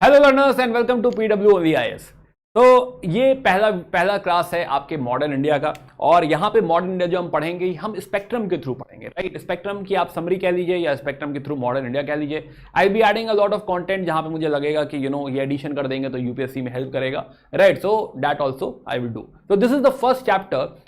Hello learners and welcome to PWOVIS। तो ये पहला क्लास है आपके मॉडर्न इंडिया का। और यहाँ पे मॉडर्न इंडिया जो हम पढ़ेंगे हम स्पेक्ट्रम के थ्रू पढ़ेंगे, राइट। स्पेक्ट्रम की आप समरी कह लीजिए या स्पेक्ट्रम के थ्रू मॉडर्न इंडिया कह लीजिए। I be adding a lot of content जहाँ पे मुझे लगेगा कि ये एडिशन कर देंगे तो यूपीएससी में हेल्प करेगा, right. So that also I will do. तो this is the first chapter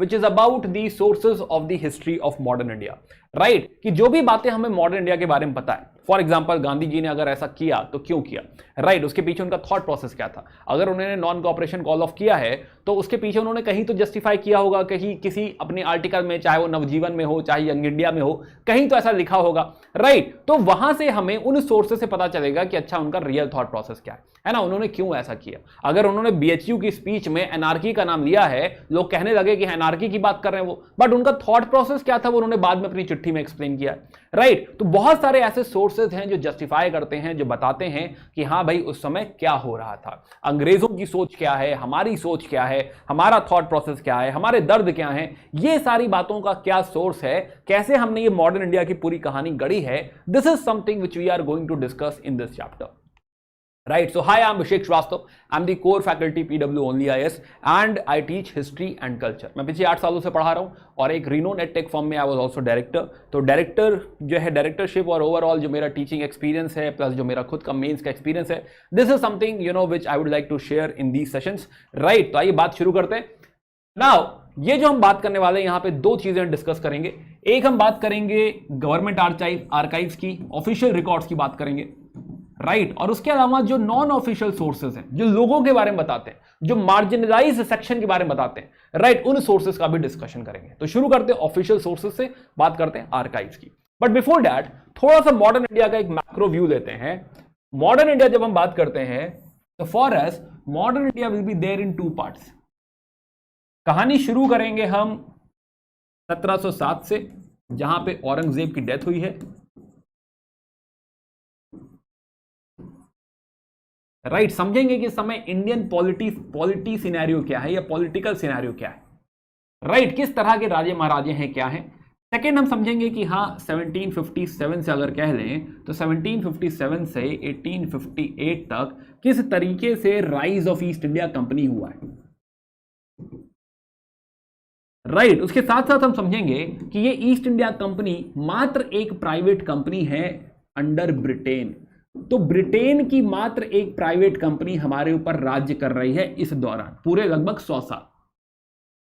which is about the sources of the history of modern India, right. कि जो भी बातें हमें मॉडर्न इंडिया के बारे में पता है, फॉर एग्जाम्पल गांधी जी ने अगर ऐसा किया तो क्यों किया, राइट। उसके पीछे उनका थॉट प्रोसेस क्या था। अगर उन्होंने नॉन कोऑपरेशन कॉल ऑफ किया है तो उसके पीछे उन्होंने कहीं तो जस्टिफाई किया होगा, कहीं किसी अपने आर्टिकल में, चाहे वो नवजीवन में हो चाहे यंग इंडिया में हो, कहीं तो ऐसा लिखा होगा, राइट। तो वहां से हमें उन सोर्सेस से पता चलेगा कि अच्छा उनका रियल थॉट प्रोसेस क्या है ना, उन्होंने क्यों ऐसा किया। अगर उन्होंने BHU की स्पीच में एनार्की का नाम लिया है, लोग कहने लगे कि एनार्की की बात कर रहे हैं वो, बट उनका थॉट प्रोसेस क्या था वो उन्होंने बाद में अपनी चिट्ठी में एक्सप्लेन किया है, राइट। तो बहुत सारे ऐसे सोर्सेज हैं जो जस्टिफाई करते हैं, जो बताते हैं कि हाँ भाई उस समय क्या हो रहा था, अंग्रेजों की सोच क्या है, हमारी सोच क्या है, हमारा थॉट प्रोसेस क्या है, हमारे दर्द क्या है, ये सारी बातों का क्या सोर्स है, कैसे हमने ये मॉडर्न इंडिया की पूरी कहानी गढ़ी है। This is something which we are going to discuss in this chapter, right? So hi, I'm Abhishek Shrivastava. I'm the core faculty PWOVIS and I teach history and culture. मैं पिछले 8 सालों से पढ़ा रहा हूँ और एक रिनोन एडटेक फर्म में आई वाज आल्सो डायरेक्टर। तो डायरेक्टर जो है, डायरेक्टरशिप और ओवरऑल जो मेरा टीचिंग एक्सपीरियंस है प्लस जो मेरा खुद का मेंस का एक्सपीरियंस है, this is something which I would like to share in these sessions, right. तो आइए बात शुरू करते हैं। नाउ ये जो हम बात करने वाले हैं यहाँ पे दो चीजें डिस्कस करेंगे। एक हम बात करेंगे गवर्नमेंट आर्काइव्स की, ऑफिशियल रिकॉर्ड्स की बात करेंगे, राइट। और उसके अलावा जो नॉन ऑफिशियल सोर्सेज हैं, जो लोगों के बारे में बताते हैं, जो मार्जिनलाइज्ड सेक्शन के बारे में बताते हैं, राइट, उन सोर्सेज का भी डिस्कशन करेंगे। तो शुरू करते हैं ऑफिशियल सोर्सेज से, बात करते हैं आर्काइव्स की। बट बिफोर दैट थोड़ा सा मॉडर्न इंडिया का एक मैक्रो व्यू लेते हैं। मॉडर्न इंडिया जब हम बात करते हैं तो for us modern India will be there in 2 parts. कहानी शुरू करेंगे हम 1707 से, जहां पे औरंगजेब की डेथ हुई है, राइट। समझेंगे कि इस समय इंडियन पॉलिटी सिनेरियो क्या है या पॉलिटिकल सिनेरियो क्या है, राइट। किस तरह के राजे महाराजे हैं, क्या है। सेकेंड हम समझेंगे कि हाँ 1757 से अगर कह लें तो 1757 से 1858 तक किस तरीके से rise of east India company हुआ है, राइट। उसके साथ साथ हम समझेंगे कि ये ईस्ट इंडिया कंपनी मात्र एक प्राइवेट कंपनी है अंडर ब्रिटेन। तो ब्रिटेन की मात्र एक प्राइवेट कंपनी हमारे ऊपर राज्य कर रही है इस दौरान, पूरे लगभग 100 साल,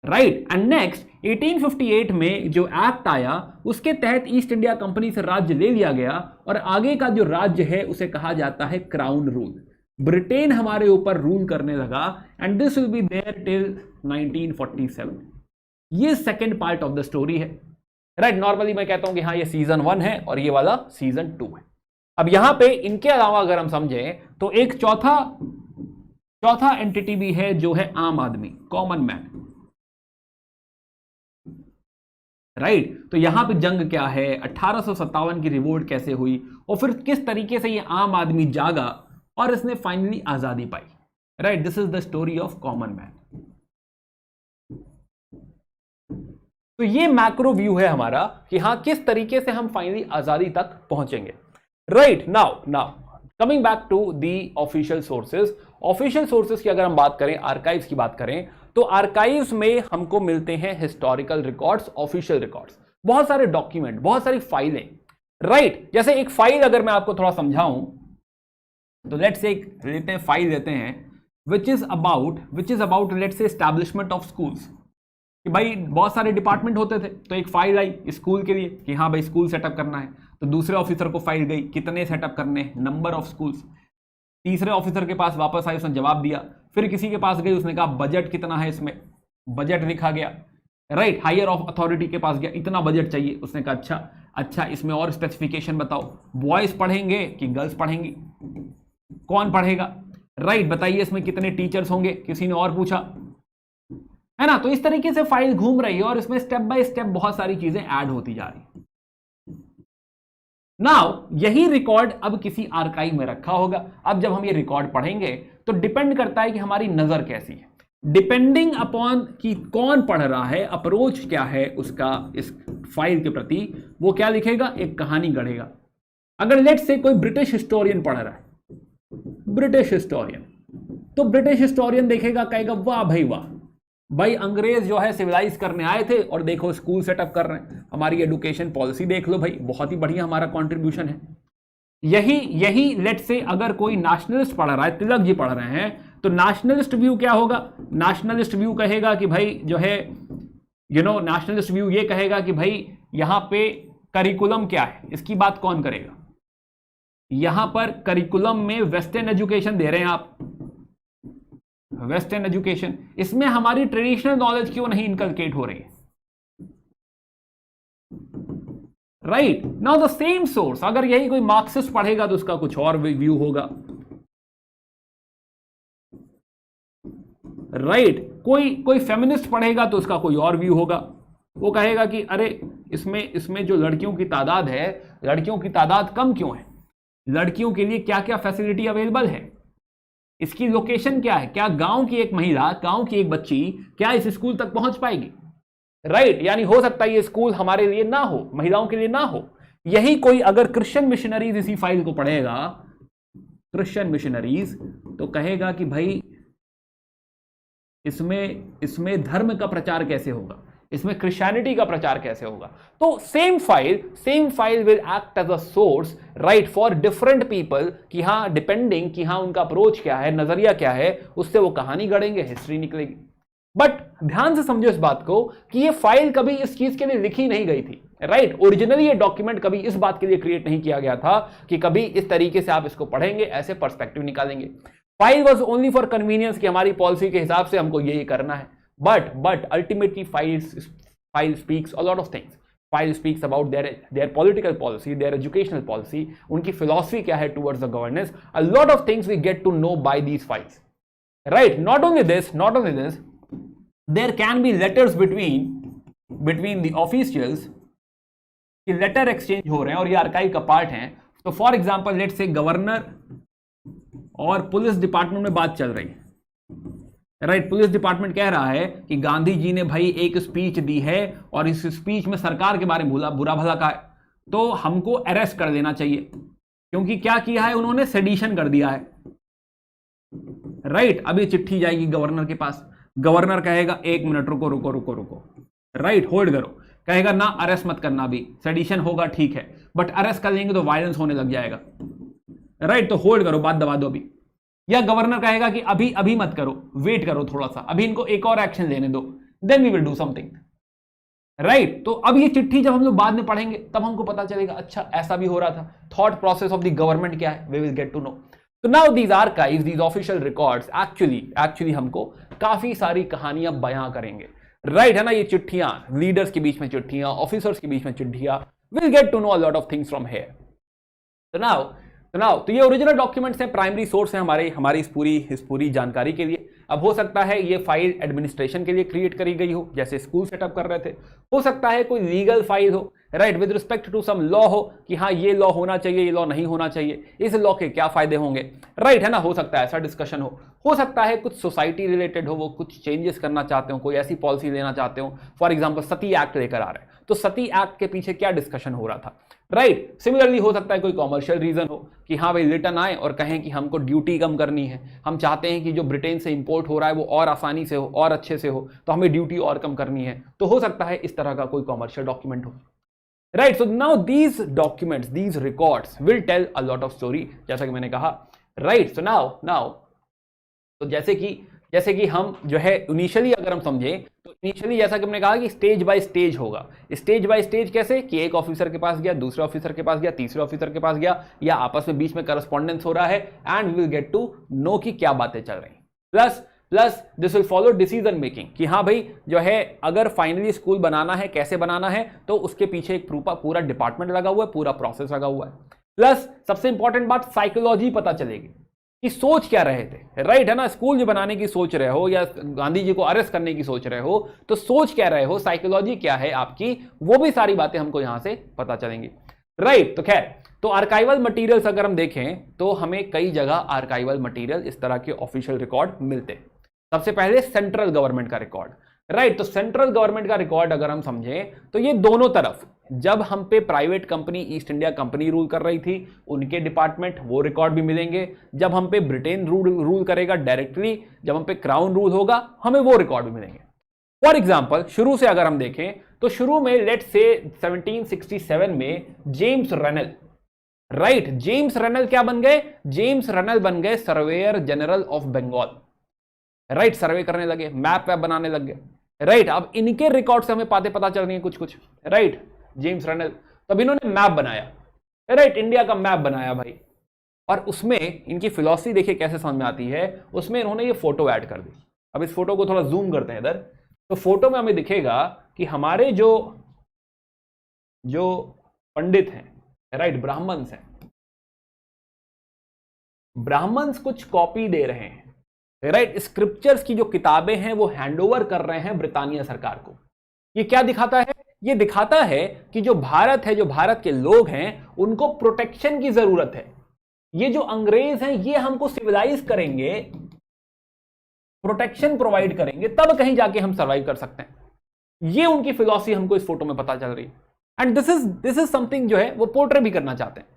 राइट। एंड नेक्स्ट 1858 में जो एक्ट आया उसके तहत ईस्ट इंडिया कंपनी से राज्य ले लिया गया और आगे का जो राज्य है उसे कहा जाता है क्राउन रूल। ब्रिटेन हमारे ऊपर रूल करने लगा and this will be there till 1947। ये second part of the story है, राइट। नॉर्मली मैं कहता हूं कि हाँ ये सीजन 1 है और ये वाला सीजन 2 है। अब यहां पे इनके अलावा अगर हम समझें तो एक चौथा एंटिटी भी है जो है आम आदमी, कॉमन मैन, राइट। तो यहां पे जंग क्या है, 1857 की रिवोल्ट कैसे हुई और फिर किस तरीके से ये आम आदमी जागा और इसने फाइनली आजादी पाई, right. This is the story of common man. तो ये मैक्रो व्यू है हमारा कि हाँ किस तरीके से हम फाइनली आजादी तक पहुंचेंगे, right. Now coming back to the official sources. Official sources की अगर हम बात करें, आर्काइव्स की बात करें, तो आर्काइव्स में हमको मिलते हैं हिस्टोरिकल रिकॉर्ड्स, ऑफिशियल रिकॉर्ड्स, बहुत सारे डॉक्यूमेंट, बहुत सारी फाइलें, राइट। जैसे एक फाइल अगर मैं आपको थोड़ा समझाऊं तो लेट्स से लेते हैं, फाइल लेते हैं विच is about let's say establishment of schools. कि भाई बहुत सारे डिपार्टमेंट होते थे तो एक फाइल आई स्कूल के लिए कि हाँ भाई स्कूल सेटअप करना है, तो दूसरे ऑफिसर को फाइल गई कितने सेटअप करने, नंबर ऑफ स्कूल्स। तीसरे ऑफिसर के पास वापस आई, उसने जवाब दिया। फिर किसी के पास गई, उसने कहा बजट कितना है इसमें, बजट लिखा गया, राइट। हायर ऑफ अथॉरिटी के पास गया, इतना बजट चाहिए, उसने कहा अच्छा इसमें और स्पेसिफिकेशन बताओ, बॉयज पढ़ेंगे कि गर्ल्स पढ़ेंगी, कौन पढ़ेगा, राइट। बताइए इसमें कितने टीचर्स होंगे, किसी ने और पूछा, है ना। तो इस तरीके से फाइल घूम रही है और इसमें स्टेप बाय स्टेप बहुत सारी चीजें ऐड होती जा रही है। नाउ यही रिकॉर्ड अब किसी आर्काइव में रखा होगा। अब जब हम ये रिकॉर्ड पढ़ेंगे तो डिपेंड करता है कि हमारी नजर कैसी है, डिपेंडिंग अपॉन कि कौन पढ़ रहा है, अप्रोच क्या है उसका इस फाइल के प्रति, वो क्या लिखेगा, एक कहानी गढ़ेगा। अगर लेट्स से कोई ब्रिटिश हिस्टोरियन पढ़ रहा है, ब्रिटिश हिस्टोरियन। तो ब्रिटिश हिस्टोरियन देखेगा, कहेगा वाह भाई वाह, भाई अंग्रेज जो है सिविलाइज करने आए थे और देखो स्कूल सेटअप कर रहे हैं, हमारी एजुकेशन पॉलिसी देख लो भाई, बहुत ही बढ़िया हमारा कंट्रीब्यूशन है। यही लेट से अगर कोई नेशनलिस्ट पढ़ रहा है, तिलक जी पढ़ रहे हैं, तो नेशनलिस्ट व्यू क्या होगा? नेशनलिस्ट व्यू कहेगा कि भाई जो है नेशनलिस्ट व्यू ये कहेगा कि भाई यहां पे करिकुलम क्या है, इसकी बात कौन करेगा? यहां पर करिकुलम में वेस्टर्न एजुकेशन दे रहे हैं आप, वेस्टर्न एजुकेशन, इसमें हमारी ट्रेडिशनल नॉलेज क्यों नहीं इनकलकेट हो रही है? Right now the same source, अगर यही कोई मार्क्सिस्ट पढ़ेगा तो उसका कुछ और व्यू होगा। राइट कोई फेमिनिस्ट पढ़ेगा तो उसका कोई और व्यू होगा। वो कहेगा कि अरे इसमें जो लड़कियों की तादाद है, लड़कियों की तादाद कम क्यों है, लड़कियों के लिए क्या क्या फैसिलिटी अवेलेबल है, इसकी लोकेशन क्या है, क्या गांव की एक महिला, गांव की एक बच्ची क्या इस स्कूल तक पहुंच पाएगी? राइट यानी हो सकता है ये स्कूल हमारे लिए ना हो, महिलाओं के लिए ना हो। यही कोई अगर क्रिश्चियन मिशनरीज इसी फाइल को पढ़ेगा, क्रिश्चियन मिशनरीज, तो कहेगा कि भाई इसमें धर्म का प्रचार कैसे होगा, इसमें क्रिश्चियनिटी का प्रचार कैसे होगा? तो same file will act as a source right for different people, कि हाँ डिपेंडिंग कि हाँ उनका अप्रोच क्या है, नजरिया क्या है, उससे वो कहानी गढ़ेंगे, हिस्ट्री निकलेगी। बट ध्यान से समझो इस बात को कि ये फाइल कभी इस चीज के लिए लिखी नहीं गई थी। राइट ओरिजिनली ये डॉक्यूमेंट कभी इस बात के लिए क्रिएट नहीं किया गया था कि कभी इस तरीके से आप इसको पढ़ेंगे, ऐसे पर्सपेक्टिव निकालेंगे। File was only for convenience, कि हमारी पॉलिसी के हिसाब से हमको ये करना है। But ultimately file speaks a lot of things. File speaks about their political policy, their educational policy, उनकी फिलॉसफी क्या है towards the governance. A lot of things we get to know by these files. Right not only this, there can be letters between the officials, कि letter exchange हो रहे हैं और ये archive का पार्ट है। तो for example let's say governor और पुलिस डिपार्टमेंट में बात चल रही है। राइट पुलिस डिपार्टमेंट कह रहा है कि गांधी जी ने भाई एक स्पीच दी है और इस स्पीच में सरकार के बारे में बुरा भला कहा है, तो हमको अरेस्ट कर देना चाहिए, क्योंकि क्या किया है उन्होंने, सेडिशन कर दिया है। राइट अब ये चिट्ठी जाएगी गवर्नर के पास, गवर्नर कहेगा एक मिनट रुको, राइट होल्ड करो, कहेगा ना अरेस्ट मत करना, अभी सेडिशन होगा ठीक है, बट अरेस्ट कर लेंगे तो वायलेंस होने लग जाएगा। राइट तो होल्ड करो, बात दबा दो अभी। या गवर्नर कहेगा कि अभी मत करो, वेट करो थोड़ा सा, अभी इनको एक और एक्शन लेने दो, then we will do something. Right तो अब ये चिट्ठी जब हम लोग बाद में पढ़ेंगे तब हमको पता चलेगा अच्छा ऐसा भी हो रहा था। Thought process of the government क्या है, we will get to know. तो now these archives, these official records actually हमको काफी सारी कहानियां बयां करेंगे। राइट है ना, ये चिट्ठियां, लीडर्स के बीच में चिट्ठियां, ऑफिसर्स के बीच में चिट्ठियां, will get to know a lot of things from here. तो ये ओरिजिनल डॉक्यूमेंट्स हैं, प्राइमरी सोर्स हैं हमारी इस पूरी जानकारी के लिए। अब हो सकता है ये फाइल एडमिनिस्ट्रेशन के लिए क्रिएट करी गई हो, जैसे स्कूल सेटअप कर रहे थे। हो सकता है कोई लीगल फाइल हो, right with respect to some law हो, कि हाँ ये लॉ होना चाहिए, ये लॉ नहीं होना चाहिए, इस लॉ के क्या फायदे होंगे। राइट है ना, हो सकता है ऐसा डिस्कशन हो सकता है कुछ सोसाइटी रिलेटेड हो, वो कुछ चेंजेस करना चाहते हो, कोई ऐसी पॉलिसी लेना चाहते हो। फॉर एग्जाम्पल सती एक्ट लेकर आ रहे हैं, तो सती एक्ट के पीछे क्या डिस्कशन हो रहा था। राइट सिमिलरली हो सकता है कोई कॉमर्शियल रीजन हो, कि हाँ भाई रिटर्न आए और कहें कि हमको ड्यूटी कम करनी है, हम चाहते हैं कि जो ब्रिटेन से इंपोर्ट हो रहा है वो और आसानी से हो और अच्छे से हो, तो हमें ड्यूटी और कम करनी है। तो हो सकता है इस तरह का कोई कॉमर्शियल डॉक्यूमेंट हो। Right so now these documents, these records will tell a lot of story, जैसा कि मैंने कहा। राइट सो नाउ तो जैसे कि हम जो है इनिशियली अगर हम समझें तो इनिशियली जैसा कि हमने कहा कि स्टेज बाय स्टेज होगा। स्टेज बाय स्टेज कैसे, कि एक ऑफिसर के पास गया, दूसरे ऑफिसर के पास गया, तीसरे ऑफिसर के पास गया, या आपस में बीच में करस्पॉन्डेंस हो रहा है, and we will get to know कि क्या बातें चल रही। Plus this will follow decision making, कि हाँ भाई जो है अगर फाइनली स्कूल बनाना है, कैसे बनाना है, तो उसके पीछे एक पूरा डिपार्टमेंट लगा हुआ है, पूरा प्रोसेस लगा हुआ है। प्लस सबसे इंपॉर्टेंट बात, साइकोलॉजी पता चलेगी कि सोच क्या रहे थे। राइट है ना, स्कूल जो बनाने की सोच रहे हो या गांधी जी को अरेस्ट करने की सोच रहे हो, तो सोच क्या रहे हो, साइकोलॉजी क्या है आपकी, वो भी सारी बातें हमको यहां से पता चलेंगी। राइट तो खैर, तो आर्काइवल मटेरियल्स अगर हम देखें तो हमें कई जगह आर्काइवल मटेरियल इस तरह के ऑफिशियल रिकॉर्ड मिलते हैं। सबसे पहले सेंट्रल गवर्नमेंट का रिकॉर्ड। राइट तो सेंट्रल गवर्नमेंट का रिकॉर्ड अगर हम समझें तो ये दोनों तरफ, जब हम पे private company east India company rule कर रही थी, उनके डिपार्टमेंट, वो रिकॉर्ड भी मिलेंगे। जब हम पे ब्रिटेन रूल करेगा डायरेक्टली, जब हम पे क्राउन रूल होगा, हमें वो रिकॉर्ड भी मिलेंगे। फॉर एग्जाम्पल, शुरू से अगर हम देखें तो शुरू में लेट्स से 1767 में James Rennell, right, James Rennell क्या बन गए? जेम्स रनल बन गए surveyor general of Bengal, right, survey करने लगे, मैप वैप बनाने लग गए, राइट। अब इनके रिकॉर्ड से हमें बातें पता चल रही हैं कुछ कुछ, राइट, जेम्स रनल। तब इन्होंने मैप बनाया, राइट, इंडिया का मैप बनाया भाई, और उसमें इनकी फिलॉसफी देखिए कैसे समझ में आती है। उसमें इन्होंने ये फोटो ऐड कर दी। अब इस फोटो को थोड़ा जूम करते हैं इधर, तो फोटो में हमें दिखेगा कि हमारे जो पंडित हैं, राइट, ब्राह्मण्स हैं, ब्राह्मण्स कुछ कॉपी दे रहे हैं, राइट, स्क्रिप्चर्स की जो किताबें हैं वो हैंडओवर कर रहे हैं ब्रिटानिया सरकार को। ये क्या दिखाता है? ये दिखाता है कि जो भारत है, जो भारत के लोग हैं, उनको प्रोटेक्शन की जरूरत है। ये जो अंग्रेज हैं, ये हमको सिविलाइज करेंगे, प्रोटेक्शन प्रोवाइड करेंगे, तब कहीं जाके हम सर्वाइव कर सकते हैं। ये उनकी फिलॉसफी हमको इस फोटो में पता चल रही है। एंड दिस इज समथिंग जो है वो पोर्ट्रे भी करना चाहते हैं।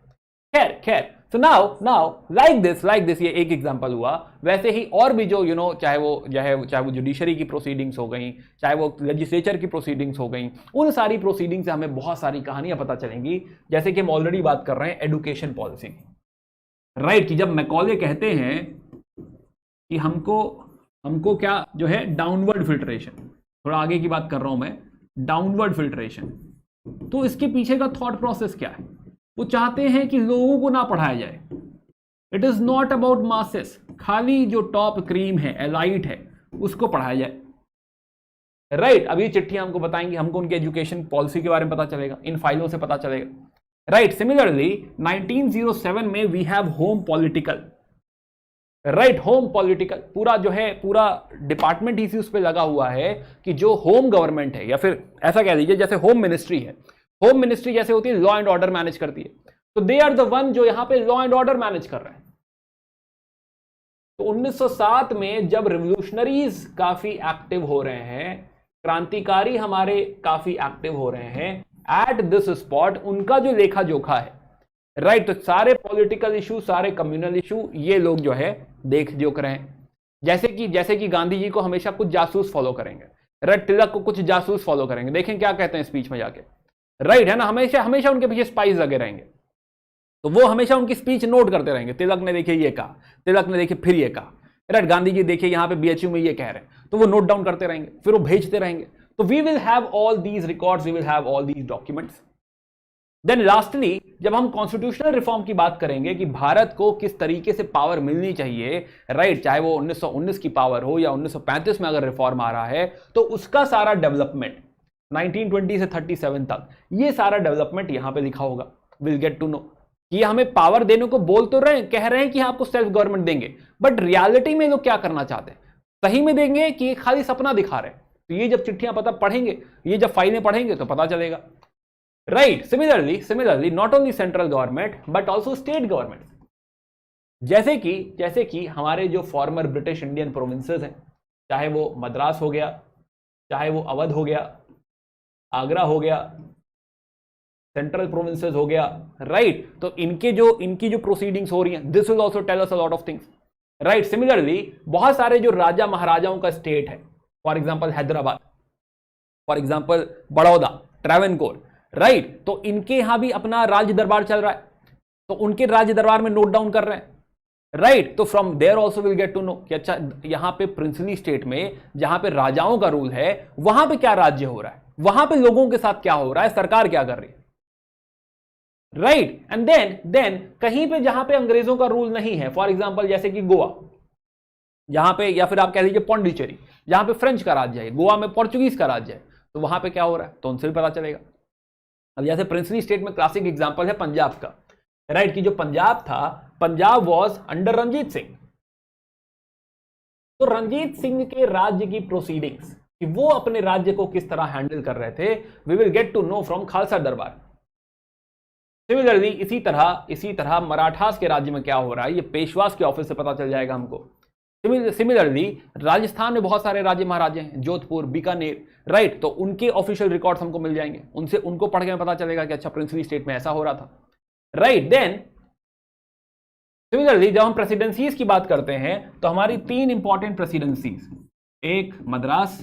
खैर सो नाउ लाइक दिस ये एक एग्जांपल हुआ। वैसे ही और भी जो चाहे वो जुडिशरी की प्रोसीडिंग्स हो गई, चाहे वो लेजिस्लेचर की प्रोसीडिंग्स हो गई, उन सारी प्रोसीडिंग्स से हमें बहुत सारी कहानियां पता चलेंगी। जैसे कि हम ऑलरेडी बात कर रहे हैं एडुकेशन पॉलिसी, राइट, कि जब मैकॉले कहते हैं कि हमको क्या जो है डाउनवर्ड फिल्ट्रेशन, थोड़ा आगे की बात कर रहा हूं मैं, डाउनवर्ड फिल्ट्रेशन, तो इसके पीछे का थॉट प्रोसेस क्या है? वो चाहते हैं कि लोगों को ना पढ़ाया जाए। It is not about masses, खाली जो टॉप क्रीम है, एलाइट है, उसको पढ़ाया जाए, राइट। अब ये चिट्ठियां हमको बताएंगी, हमको उनके एजुकेशन पॉलिसी के बारे में पता चलेगा, इन फाइलों से पता चलेगा, राइट। सिमिलरली 1907 में we have home political, right, home political, पूरा जो है पूरा डिपार्टमेंट इसी उस पर लगा हुआ है कि जो होम गवर्नमेंट है, या फिर ऐसा कह लीजिए जैसे होम मिनिस्ट्री है, होम मिनिस्ट्री जैसे होती है लॉ एंड ऑर्डर मैनेज करती है, तो दे आर द वन जो यहां पे लॉ एंड ऑर्डर मैनेज कर रहे हैं। तो 1907 में जब रिवोल्यूशनरीज काफी एक्टिव हो रहे हैं, क्रांतिकारी हमारे काफी एक्टिव हो रहे हैं, एट दिस स्पॉट उनका जो लेखा जोखा है, राइट, तो सारे पॉलिटिकल इशू, सारे कम्युनल इशू, ये लोग जो है देख जोख रहे हैं। जैसे कि गांधी जी को हमेशा कुछ जासूस फॉलो करेंगे, राइट, तिलक को कुछ जासूस फॉलो करेंगे, देखें क्या कहते हैं स्पीच में जाके, राइट, है ना, हमेशा उनके पीछे स्पाइस लगे रहेंगे, तो वो हमेशा उनकी स्पीच नोट करते रहेंगे। तिलक ने देखिए ये कहा, तिलक ने देखिए फिर ये कहा, राइट, गांधी जी देखिए यहां पे बीएचयू में ये कह रहे हैं, तो वो नोट डाउन करते रहेंगे, फिर वो भेजते रहेंगे। तो we will have all these records, we will have all these documents. Then lastly जब हम कॉन्स्टिट्यूशनल रिफॉर्म की बात करेंगे कि भारत को किस तरीके से पावर मिलनी चाहिए, राइट, चाहे वो 1919 की पावर हो या 1935 में अगर रिफॉर्म आ रहा है, तो उसका सारा डेवलपमेंट 1920 से 37 तक, ये सारा डेवलपमेंट यहां पे लिखा होगा। विल गेट टू नो कि हमें पावर देने को बोल तो रहे हैं, कह रहे हैं कि आपको सेल्फ गवर्नमेंट देंगे, बट रियलिटी में लोग क्या करना चाहते हैं, सही में देंगे कि खाली सपना दिखा रहे हैं? तो ये जब चिट्ठियां पता पढ़ेंगे, ये जब फाइलें पढ़ेंगे तो पता चलेगा, right. Similarly not only central government but also state government, जैसे कि हमारे जो फॉर्मर ब्रिटिश इंडियन प्रोविंसेस हैं, चाहे वो मद्रास हो गया, चाहे वो अवध हो गया, आगरा हो गया, सेंट्रल प्रोविंसेस हो गया, राइट, तो इनकी जो प्रोसीडिंग्स हो रही हैं, this will also tell us a lot of things, right. Similarly बहुत सारे जो राजा महाराजाओं का स्टेट है, for example Hyderabad, for example Baroda, Travancore, right, तो इनके यहां भी अपना राज्य दरबार चल रहा है, तो उनके राज्य दरबार में नोट डाउन कर रहे हैं, राइट। तो from there also will get to know कि अच्छा यहां पे प्रिंसली स्टेट में जहां पे राजाओं का रूल है, वहां पे क्या राज्य हो रहा है, वहां पे लोगों के साथ क्या हो रहा है, सरकार क्या कर रही है, राइट। एंड देन कहीं पे जहां पे अंग्रेजों का रूल नहीं है, फॉर एग्जांपल जैसे कि गोवा, जहां पे, या फिर आप कह लीजिए पौंडीचेरी, जहां पे फ्रेंच का राज्य है, गोवा में पोर्चुगीज का राज्य है, तो वहां पे क्या हो रहा है, तो उनसे भी पता चलेगा। अब जैसे प्रिंसली स्टेट में क्लासिक एग्जांपल है पंजाब का, राइट, कि जो पंजाब था, पंजाब वॉज अंडर रंजीत सिंह, तो रंजीत सिंह के राज्य की प्रोसीडिंग्स कि वो अपने राज्य को किस तरह हैंडल कर रहे थे, we will get to know from Khalsa Darbar. Similarly इसी तरह मराठास के राज्य में क्या हो रहा है, ये पेशवास के ऑफिस से पता चल जाएगा हमको, सिमिलरली राजस्थान में बहुत सारे राज्य महाराजे हैं, जोधपुर, बीकानेर, राइट, तो उनके ऑफिशियल रिकॉर्ड्स हमको मिल जाएंगे, उनको पढ़ के पता चलेगा कि अच्छा प्रिंसली स्टेट में ऐसा हो रहा था, राइट। देन सिमिलरली जब हम प्रेसिडेंसीज की बात करते हैं तो हमारी 3 इंपॉर्टेंट प्रेसिडेंसीज, एक मद्रास,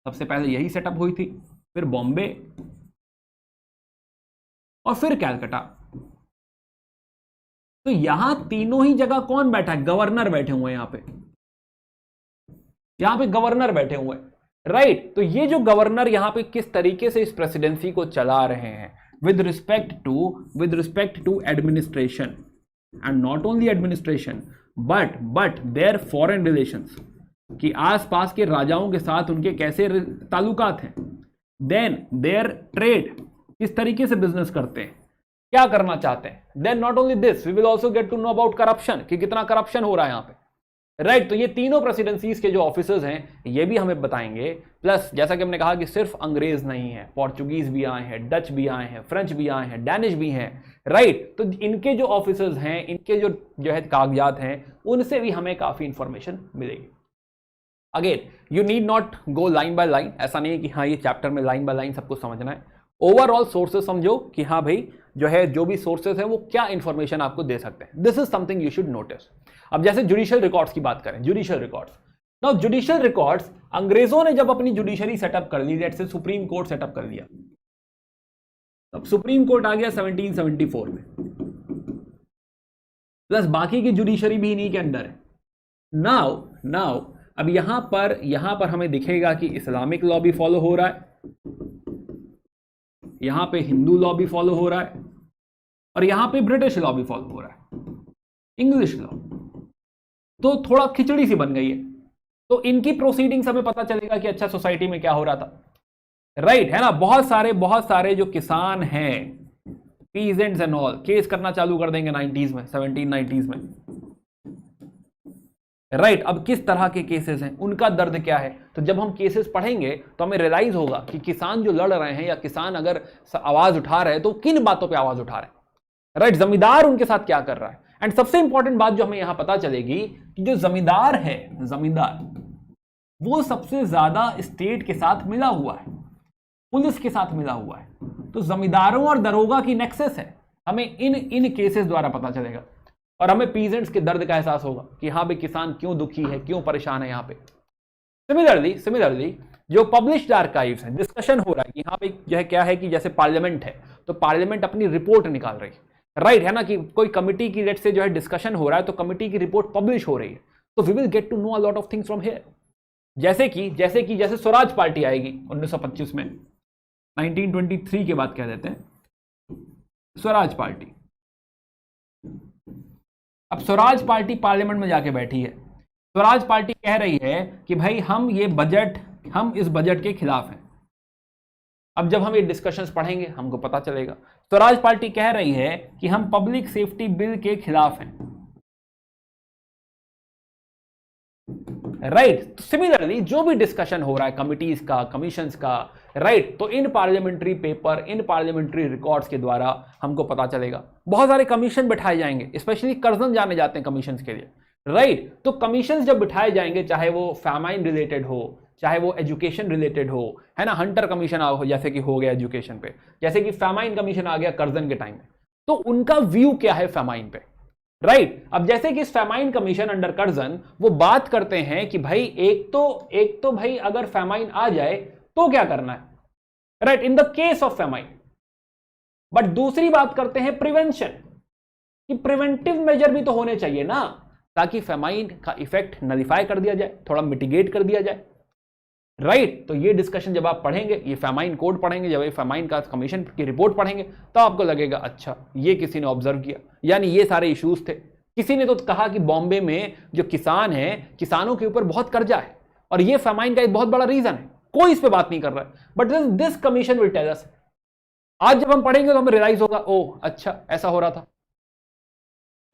सबसे पहले यही सेटअप हुई थी, फिर बॉम्बे और फिर कैलकाटा। तो यहां तीनों ही जगह कौन बैठा है? गवर्नर बैठे हुए हैं यहां पे गवर्नर बैठे हुए हैं, राइट। तो ये जो गवर्नर यहां पे किस तरीके से इस प्रेसिडेंसी को चला रहे हैं with respect to administration, and not only administration but their foreign relations, कि आसपास के राजाओं के साथ उनके कैसे ताल्लुकात हैं, देन देयर ट्रेड, किस तरीके से बिजनेस करते हैं, क्या करना चाहते हैं, then not only this we will also get to know about corruption, कि कितना करप्शन हो रहा है यहां पे, राइट। तो ये तीनों प्रेसिडेंसीज के जो ऑफिसर्स हैं ये भी हमें बताएंगे। प्लस जैसा कि हमने कहा कि सिर्फ अंग्रेज नहीं है, पोर्चुगीज भी आए हैं, डच भी आए हैं, फ्रेंच भी आए हैं, डैनिश भी हैं, राइट। तो इनके जो ऑफिसर्स हैं, इनके जो है कागजात हैं, उनसे भी हमें काफी इंफॉर्मेशन मिलेगी। Again you need not go line by line, ऐसा नहीं है कि हाँ ये चैप्टर में लाइन बाय लाइन सबको समझना है। ओवरऑल सोर्सेस समझो कि हाँ भाई जो है जो भी सोर्सेस है वो क्या इंफॉर्मेशन आपको दे सकते हैं, this is something you should notice. अब जैसे जुडिशियल रिकॉर्ड्स की बात करें, judicial records, now judicial records, अंग्रेजों ने जब अपनी जुडिशरी सेटअप कर ली, let's say supreme court setup कर लिया, अब सुप्रीम कोर्ट आ गया 1774 में, प्लस बाकी की जुडिशरी भी इन्हीं के अंडर है। नाउ अब यहां पर हमें दिखेगा कि इस्लामिक लॉ भी फॉलो हो रहा है, यहां पे हिंदू लॉ भी फॉलो हो रहा है, और यहां पे ब्रिटिश लॉ भी फॉलो हो रहा है, इंग्लिश लॉ। तो थोड़ा खिचड़ी सी बन गई है। तो इनकी प्रोसीडिंग्स हमें पता चलेगा कि अच्छा सोसाइटी में क्या हो रहा था, राइट, है ना। बहुत सारे जो किसान हैं, पीजेंट्स एंड ऑल, केस करना चालू कर देंगे 90s में, 1790s में, राइट। अब किस तरह के केसेस हैं, उनका दर्द क्या है, तो जब हम केसेस पढ़ेंगे तो हमें रियलाइज होगा कि किसान जो लड़ रहे हैं या किसान अगर आवाज उठा रहे हैं तो किन बातों पे आवाज उठा रहे हैं, राइट। जमींदार उनके साथ क्या कर रहा है। एंड सबसे इंपॉर्टेंट बात जो हमें यहां पता चलेगी कि जो जमींदार है, जमींदार वो सबसे ज्यादा स्टेट के साथ मिला हुआ है, पुलिस के साथ मिला हुआ है। तो जमींदारों और दरोगा की नेक्सस है, हमें इन केसेस द्वारा पता चलेगा, और हमें पीजेंट्स के दर्द का एहसास होगा कि हाँ भाई किसान क्यों दुखी है, क्यों परेशान है यहां पे। सिमिलरली जो पब्लिश्ड आर्काइव्स हैं, डिस्कशन हो रहा है कि हाँ भाई जो है क्या है कि जैसे पार्लियामेंट है तो पार्लियामेंट अपनी रिपोर्ट निकाल रही है, राइट, है ना, कि कोई कमिटी की लेट से जो है डिस्कशन हो रहा है तो कमिटी की रिपोर्ट पब्लिश हो रही है, तो we will get to know a lot of things from here. जैसे स्वराज पार्टी आएगी 1925 में, 1923 के बाद कह देते हैं स्वराज पार्टी। अब स्वराज पार्टी पार्लियामेंट में जाके बैठी है, स्वराज पार्टी कह रही है कि भाई हम इस बजट के खिलाफ हैं। अब जब हम ये डिस्कशंस पढ़ेंगे हमको पता चलेगा, स्वराज पार्टी कह रही है कि हम पब्लिक सेफ्टी बिल के खिलाफ हैं, राइट। सिमिलरली जो भी डिस्कशन हो रहा है कमिटीज का, कमीशंस का, राइट, तो इन पार्लियामेंट्री पेपर, इन पार्लियामेंट्री रिकॉर्ड्स के द्वारा हमको पता चलेगा। बहुत सारे कमीशन बिठाए जाएंगे, स्पेशली कर्जन जाने जाते हैं कमीशंस के लिए, राइट। तो कमीशंस जब बिठाए जाएंगे, चाहे वो फैमाइन रिलेटेड हो, चाहे वो एजुकेशन रिलेटेड हो, है ना, हंटर कमीशन हो जैसे कि हो गया एजुकेशन पे, जैसे कि फैमाइन कमीशन आ गया कर्जन के टाइम में, तो उनका व्यू क्या है फैमाइन पे, राइट। अब जैसे कि इस फैमाइन कमीशन अंडर कर्जन वो बात करते हैं कि भाई एक तो भाई अगर फैमाइन आ जाए तो क्या करना है, right, in the case of famine. But दूसरी बात करते हैं प्रिवेंशन, कि प्रिवेंटिव मेजर भी तो होने चाहिए ना, ताकि फैमाइन का इफेक्ट नलिफाई कर दिया जाए, थोड़ा मिटिगेट कर दिया जाए, राइट। तो ये डिस्कशन जब आप पढ़ेंगे, ये फैमाइन कोड पढ़ेंगे, जब ये फैमाइन का कमीशन की रिपोर्ट पढ़ेंगे तो आपको लगेगा अच्छा ये किसी ने ऑब्जर्व किया, यानी ये सारे इश्यूज थे। किसी ने तो कहा कि बॉम्बे में जो किसान हैं, किसानों के ऊपर बहुत कर्जा है और ये फैमाइन का एक बहुत बड़ा रीजन है, कोई इस पे बात नहीं कर रहा है, but this commission will tell us. आज जब हम पढ़ेंगे तो हमें रियलाइज होगा ओ अच्छा ऐसा हो रहा था,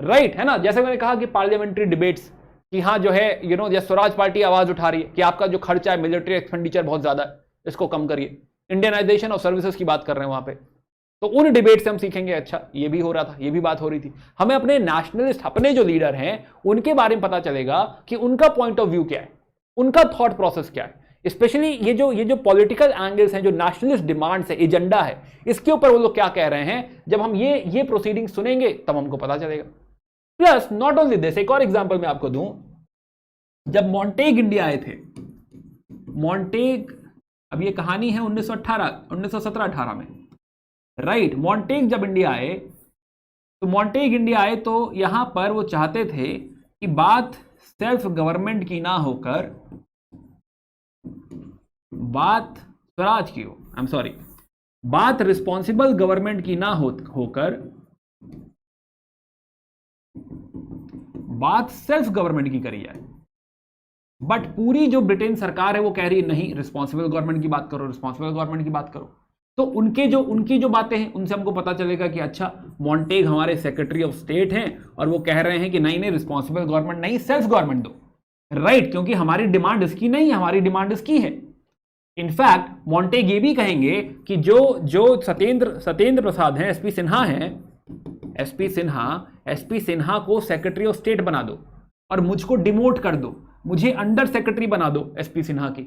राइट, है ना। जैसे मैंने कहा कि पार्लियामेंट्री डिबेट्स, कि हाँ जो है जैसे स्वराज पार्टी आवाज उठा रही है कि आपका जो खर्चा है, मिलिट्री एक्सपेंडिचर बहुत ज्यादा है, इसको कम करिए। इंडियनाइजेशन ऑफ सर्विसेज की बात कर रहे हैं वहां पे, तो उन डिबेट से हम सीखेंगे अच्छा ये भी हो रहा था, ये भी बात हो रही थी। हमें अपने नेशनलिस्ट, अपने जो लीडर हैं उनके बारे में पता चलेगा कि उनका पॉइंट ऑफ व्यू क्या है, उनका थॉट प्रोसेस क्या है। स्पेशली ये जो पॉलिटिकल एंगल्स हैं, जो नेशनलिस्ट डिमांड्स है, एजेंडा है, इसके ऊपर वो लोग क्या कह रहे हैं, जब हम ये प्रोसीडिंग सुनेंगे तब हमको पता चलेगा। प्लस नॉट ओनली दिस, एक और एग्जांपल मैं आपको दूं, जब मॉन्टेग इंडिया आए थे, मॉन्टेग, अब ये कहानी है 1917-18 में, राइट। मॉन्टेग जब इंडिया आए, तो मॉन्टेग इंडिया आए तो यहां पर वो चाहते थे कि बात सेल्फ गवर्नमेंट की ना होकर बात स्वराज की हो, आई एम सॉरी, बात रिस्पॉन्सिबल गवर्नमेंट की ना होकर बात सेल्फ गवर्नमेंट की करी जाए। बट पूरी जो ब्रिटेन सरकार है वो कह रही है नहीं, रिस्पॉन्सिबल गवर्नमेंट की बात करो, रिस्पॉन्सिबल गवर्नमेंट की बात करो। तो उनकी जो बातें हैं उनसे हमको पता चलेगा कि अच्छा मॉन्टेग हमारे सेक्रेटरी ऑफ स्टेट हैं और वो कह रहे हैं कि नहीं रिस्पॉन्सिबल गवर्नमेंट नहीं, सेल्फ गवर्नमेंट दो, राइट। क्योंकि हमारी डिमांड इसकी नहीं है, हमारी डिमांड इसकी है। इनफैक्ट मॉन्टेग ये भी कहेंगे कि जो सत्येंद्र प्रसाद हैं, एसपी सिन्हा को सेक्रेटरी ऑफ स्टेट बना दो और मुझको डिमोट कर दो, मुझे अंडर सेक्रेटरी बना दो एसपी सिन्हा की।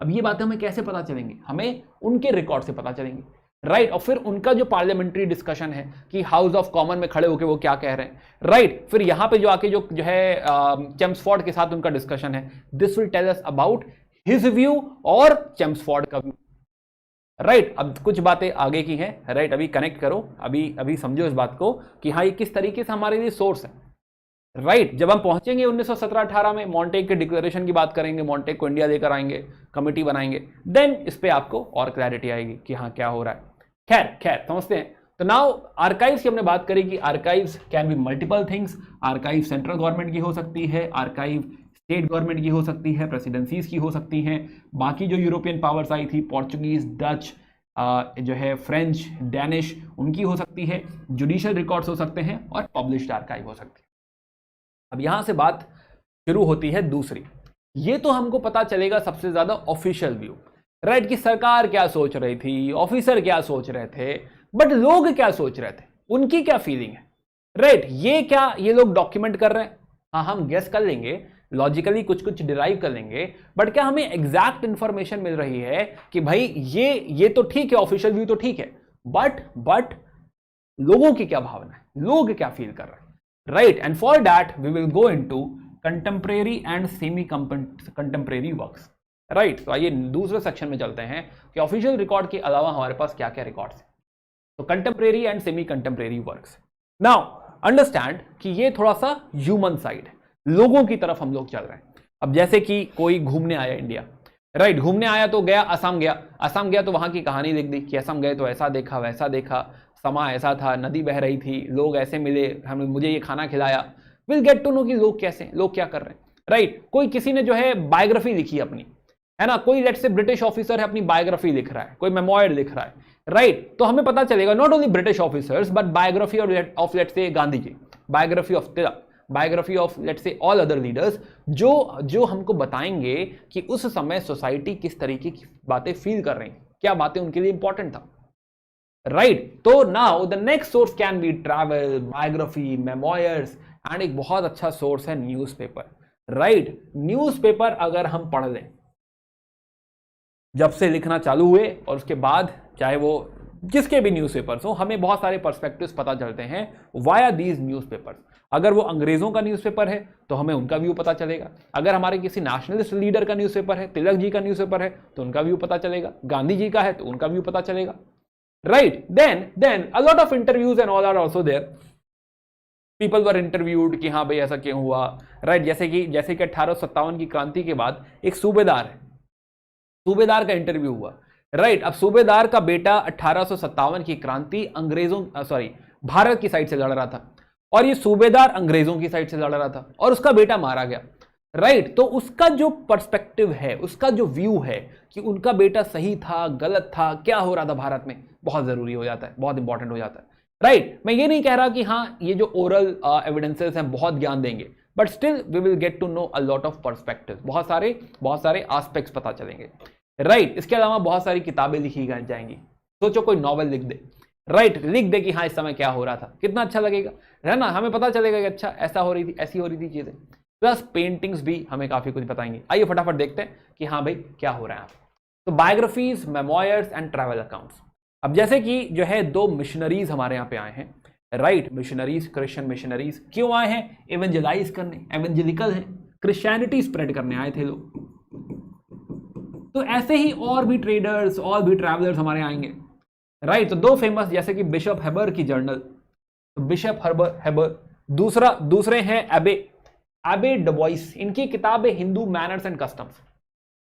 अब ये बातें हमें कैसे पता चलेंगी, हमें उनके रिकॉर्ड से पता चलेंगे, राइट। और फिर उनका जो पार्लियामेंट्री डिस्कशन है कि हाउस ऑफ कॉमन में खड़े होकर वो क्या कह रहे हैं, राइट। फिर यहां पे जो आके जो है चेम्सफोर्ड के साथ उनका डिस्कशन है, this will tell us about his view और चेम्सफोर्ड का व्यू, राइट। अब कुछ बातें आगे की हैं, राइट। अभी कनेक्ट करो, अभी समझो इस बात को कि हाँ ये किस तरीके से हमारे लिए सोर्स है, राइट। जब हम पहुंचेंगे 1917-18 में, मॉन्टेग के डिक्लेरेशन की बात करेंगे, मॉन्टेग को इंडिया लेकर आएंगे, कमिटी बनाएंगे, देन इस पे आपको और क्लैरिटी आएगी कि हाँ क्या हो रहा है। खैर समझते हैं। तो नाउ आर्काइव्स की हमने बात करी कि archives can be multiple things. Archive central government की हो सकती है, आर्काइव स्टेट गवर्नमेंट की हो सकती है, प्रेसिडेंसीज की हो सकती हैं, बाकी जो यूरोपियन पावर्स आई थी, पोर्चुगीज, डच, जो है फ्रेंच, डैनिश, उनकी हो सकती है, जुडिशियल रिकॉर्ड्स हो सकते हैं और पब्लिश्ड आर्काइव हो सकती है। अब यहां से बात शुरू होती है दूसरी। ये तो हमको पता चलेगा सबसे ज्यादा ऑफिशियल व्यू, राइट, कि सरकार क्या सोच रही थी, ऑफिसर क्या सोच रहे थे, बट लोग क्या सोच रहे थे, उनकी क्या फीलिंग है, राइट। ये लोग डॉक्यूमेंट कर रहे हैं, हाँ हम गेस कर लेंगे, लॉजिकली कुछ डिराइव कर लेंगे, बट क्या हमें एग्जैक्ट इंफॉर्मेशन मिल रही है कि भाई ये तो ठीक है, ऑफिशियल व्यू तो ठीक है, बट लोगों की क्या भावना है, लोग क्या फील कर रहे हैं, right. And for that we will go into contemporary and semi contemporary works, right. तो आइए दूसरे सेक्शन में चलते हैं कि ऑफिशियल रिकॉर्ड के अलावा हमारे पास क्या क्या रिकॉर्ड्स हैं। तो contemporary and semi contemporary works. Now understand कि ये थोड़ा सा ह्यूमन साइड है, लोगों की तरफ हम लोग चल रहे हैं। अब जैसे कि कोई घूमने आया इंडिया, राइट, घूमने आया तो गया असम गया तो वहां की कहानी लिख दी कि असम गए तो ऐसा देखा वैसा देखा, समा ऐसा था, नदी बह रही थी, लोग ऐसे मिले, मुझे ये खाना खिलाया। विल गेट टू नो कि लोग कैसे, लोग क्या कर रहे हैं, राइट। कोई किसी ने जो है बायोग्राफी लिखी अपनी, है ना, कोई लेट्स से ब्रिटिश ऑफिसर है अपनी बायोग्राफी लिख रहा है, कोई मेमोयर लिख रहा है, राइट। तो हमें पता चलेगा not only British officers but biography of let's say Gandhi ji, biography of Tilak, biography of let's say all other leaders, जो हमको बताएंगे कि उस समय सोसाइटी किस तरीके की बातें फील कर रही, क्या बातें उनके लिए इंपॉर्टेंट था, राइट। तो now the next source can be travel, biography, memoirs, and एक बहुत अच्छा सोर्स है न्यूज़पेपर, राइट। न्यूज़पेपर अगर हम पढ़ लें, जब से लिखना चालू हुए और उसके बाद चाहे वो जिसके भी न्यूज़पेपर्स हो, हमें बहुत सारे पर्सपेक्टिव्स पता चलते हैं वाया दीज न्यूज़पेपर्स। अगर वो अंग्रेजों का न्यूज़पेपर है तो हमें उनका व्यू पता चलेगा, अगर हमारे किसी नेशनलिस्ट लीडर का न्यूज़पेपर है, तिलक जी का न्यूज़पेपर है तो उनका व्यू पता चलेगा, गांधी जी का है तो उनका व्यू पता चलेगा, right. Then a lot of interviews and all are also there, people were interviewed कि हाँ भाई ऐसा क्यों हुआ, राइट। जैसे कि 1857 की क्रांति के बाद एक सूबेदार है, सूबेदार का इंटरव्यू हुआ, राइट। अब सूबेदार का बेटा 1857 की क्रांति भारत की साइड से लड़ रहा था और ये सूबेदार अंग्रेजों की साइड से लड़ रहा था और उसका बेटा मारा गया, राइट। तो उसका जो पर्सपेक्टिव है, उसका जो व्यू है कि उनका बेटा सही था गलत था, क्या हो रहा था भारत में, बहुत जरूरी हो जाता है, बहुत इंपॉर्टेंट हो जाता है, राइट। मैं ये नहीं कह रहा कि हाँ ये जो ओरल एविडेंसेस हैं बहुत ज्ञान देंगे, but still we will get to know a lot of perspective, बहुत सारे एस्पेक्ट्स पता चलेंगे, राइट। इसके अलावा बहुत सारी किताबें लिखी जाएंगी, सोचो कोई नॉवेल लिख दे, राइट, लिख दे कि हाँ इस समय क्या हो रहा था, कितना अच्छा लगेगा, है ना, हमें पता चलेगा कि अच्छा ऐसा हो रही थी, ऐसी हो रही थी चीजें। प्लस पेंटिंग्स भी हमें काफी कुछ बताएंगे। आइए फटाफट देखते हैं कि हाँ भाई क्या हो रहा है। तो biographies, memoirs and travel accounts. अब जैसे कि जो है 2 मिशनरीज हमारे यहाँ पे आए हैं, राइट, मिशनरीज, क्रिश्चियन मिशनरीज क्यों आए हैं? एवेंजलाइज करने, एवेंजलिकल है, क्रिश्चियनिटी स्प्रेड करने आए थे लोग। तो ऐसे ही और भी ट्रेडर्स और भी ट्रैवलर्स हमारे आएंगे, राइट। तो 2 फेमस जैसे कि बिशप हेबर की जर्नल, तो बिशप हेबर, दूसरे हैं एबे डुबोइस, इनकी किताब है Hindu manners and customs,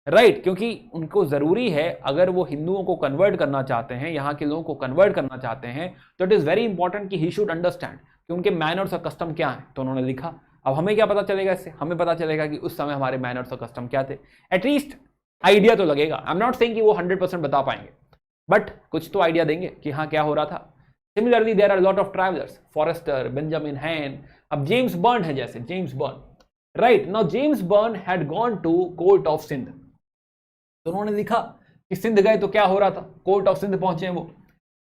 right, क्योंकि उनको जरूरी है, अगर वो हिंदुओं को कन्वर्ट करना चाहते हैं, यहाँ के लोगों को कन्वर्ट करना चाहते हैं, तो इट इज वेरी इंपॉर्टेंट कि ही शुड अंडरस्टैंड कि उनके मैनर्स और कस्टम क्या है। तो उन्होंने लिखा। अब हमें क्या पता चलेगा इससे? हमें पता चलेगा कि उस समय हमारे मैनर्स और कस्टम क्या थे, एटलीस्ट आइडिया तो लगेगा। आई एम नॉट सेइंग कि वो 100% बता पाएंगे, बट कुछ तो आइडिया देंगे कि हाँ क्या हो रहा था। Similarly there are lot of travellers, forester, Benjamin Heyne, अब जेम्स बर्न है, जैसे James Burnes, right. Now James Burnes had gone to court of Sindh, तो उन्होंने लिखा कि सिंध गए तो क्या हो रहा था, कोर्ट ऑफ सिंध पहुंचे हैं वो,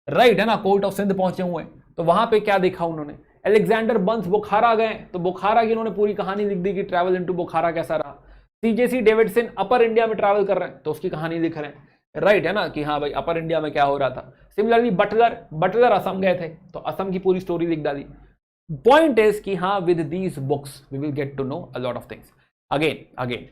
राइट, है ना, कोर्ट ऑफ सिंध पहुंचे हुए हैं। तो वहां पे क्या देखा उन्होंने, अलेक्जेंडर बंस बुखारा गए, तो बुखारा की उन्होंने पूरी कहानी लिख दी कि ट्रैवल इनटू बुखारा कैसा रहा। सीजेसी डेविडसन अपर इंडिया में ट्रैवल कर रहे हैं, तो उसकी कहानी लिख रहे हैं, राइट, है ना, कि हाँ भाई अपर इंडिया में क्या हो रहा था। सिमिलरली बटलर असम गए थे, तो असम की पूरी स्टोरी लिख डाली। पॉइंट इज कि हाँ with these books we will get to know a lot of things. Again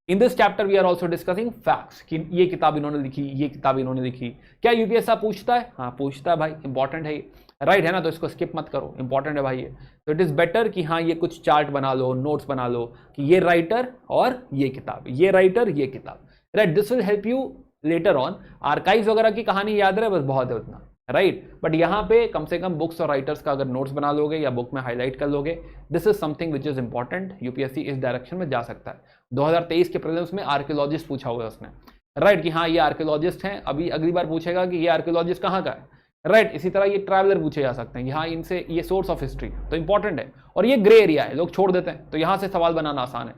in this chapter we are also discussing facts कि ये किताब इन्होंने लिखी, ये किताब इन्होंने लिखी। क्या यूपीएससी पूछता है? हाँ पूछता है भाई, इंपॉर्टेंट है ये, राइट, है ना, तो इसको स्किप मत करो, इंपॉर्टेंट है भाई ये। तो इट इज बेटर कि हाँ ये कुछ चार्ट बना लो, नोट्स बना लो कि ये राइटर और ये किताब, ये राइटर ये किताब, right. This will help you later on. Archives वगैरह की कहानी याद रहे बस, बहुत है उतना, राइट। बट यहाँ पे कम से कम बुक्स और राइटर्स का अगर नोट्स बना लोगे या बुक में हाईलाइट कर लोगे, this is something which is important. UPSC इस डायरेक्शन में जा सकता है। 2023 के प्रीलिम्स में आर्कियोलॉजिस्ट पूछा हुआ है उसने, राइट, कि हाँ ये आर्कियोलॉजिस्ट हैं। अभी अगली बार पूछेगा कि ये आर्कियोलॉजिस्ट कहाँ का है, राइट। इसी तरह ये ट्रैवलर पूछे जा सकते हैं कि हाँ इनसे ये सोर्स ऑफ हिस्ट्री, तो इंपॉर्टेंट है। और ये ग्रे एरिया है, लोग छोड़ देते हैं, तो यहाँ से सवाल बनाना आसान है,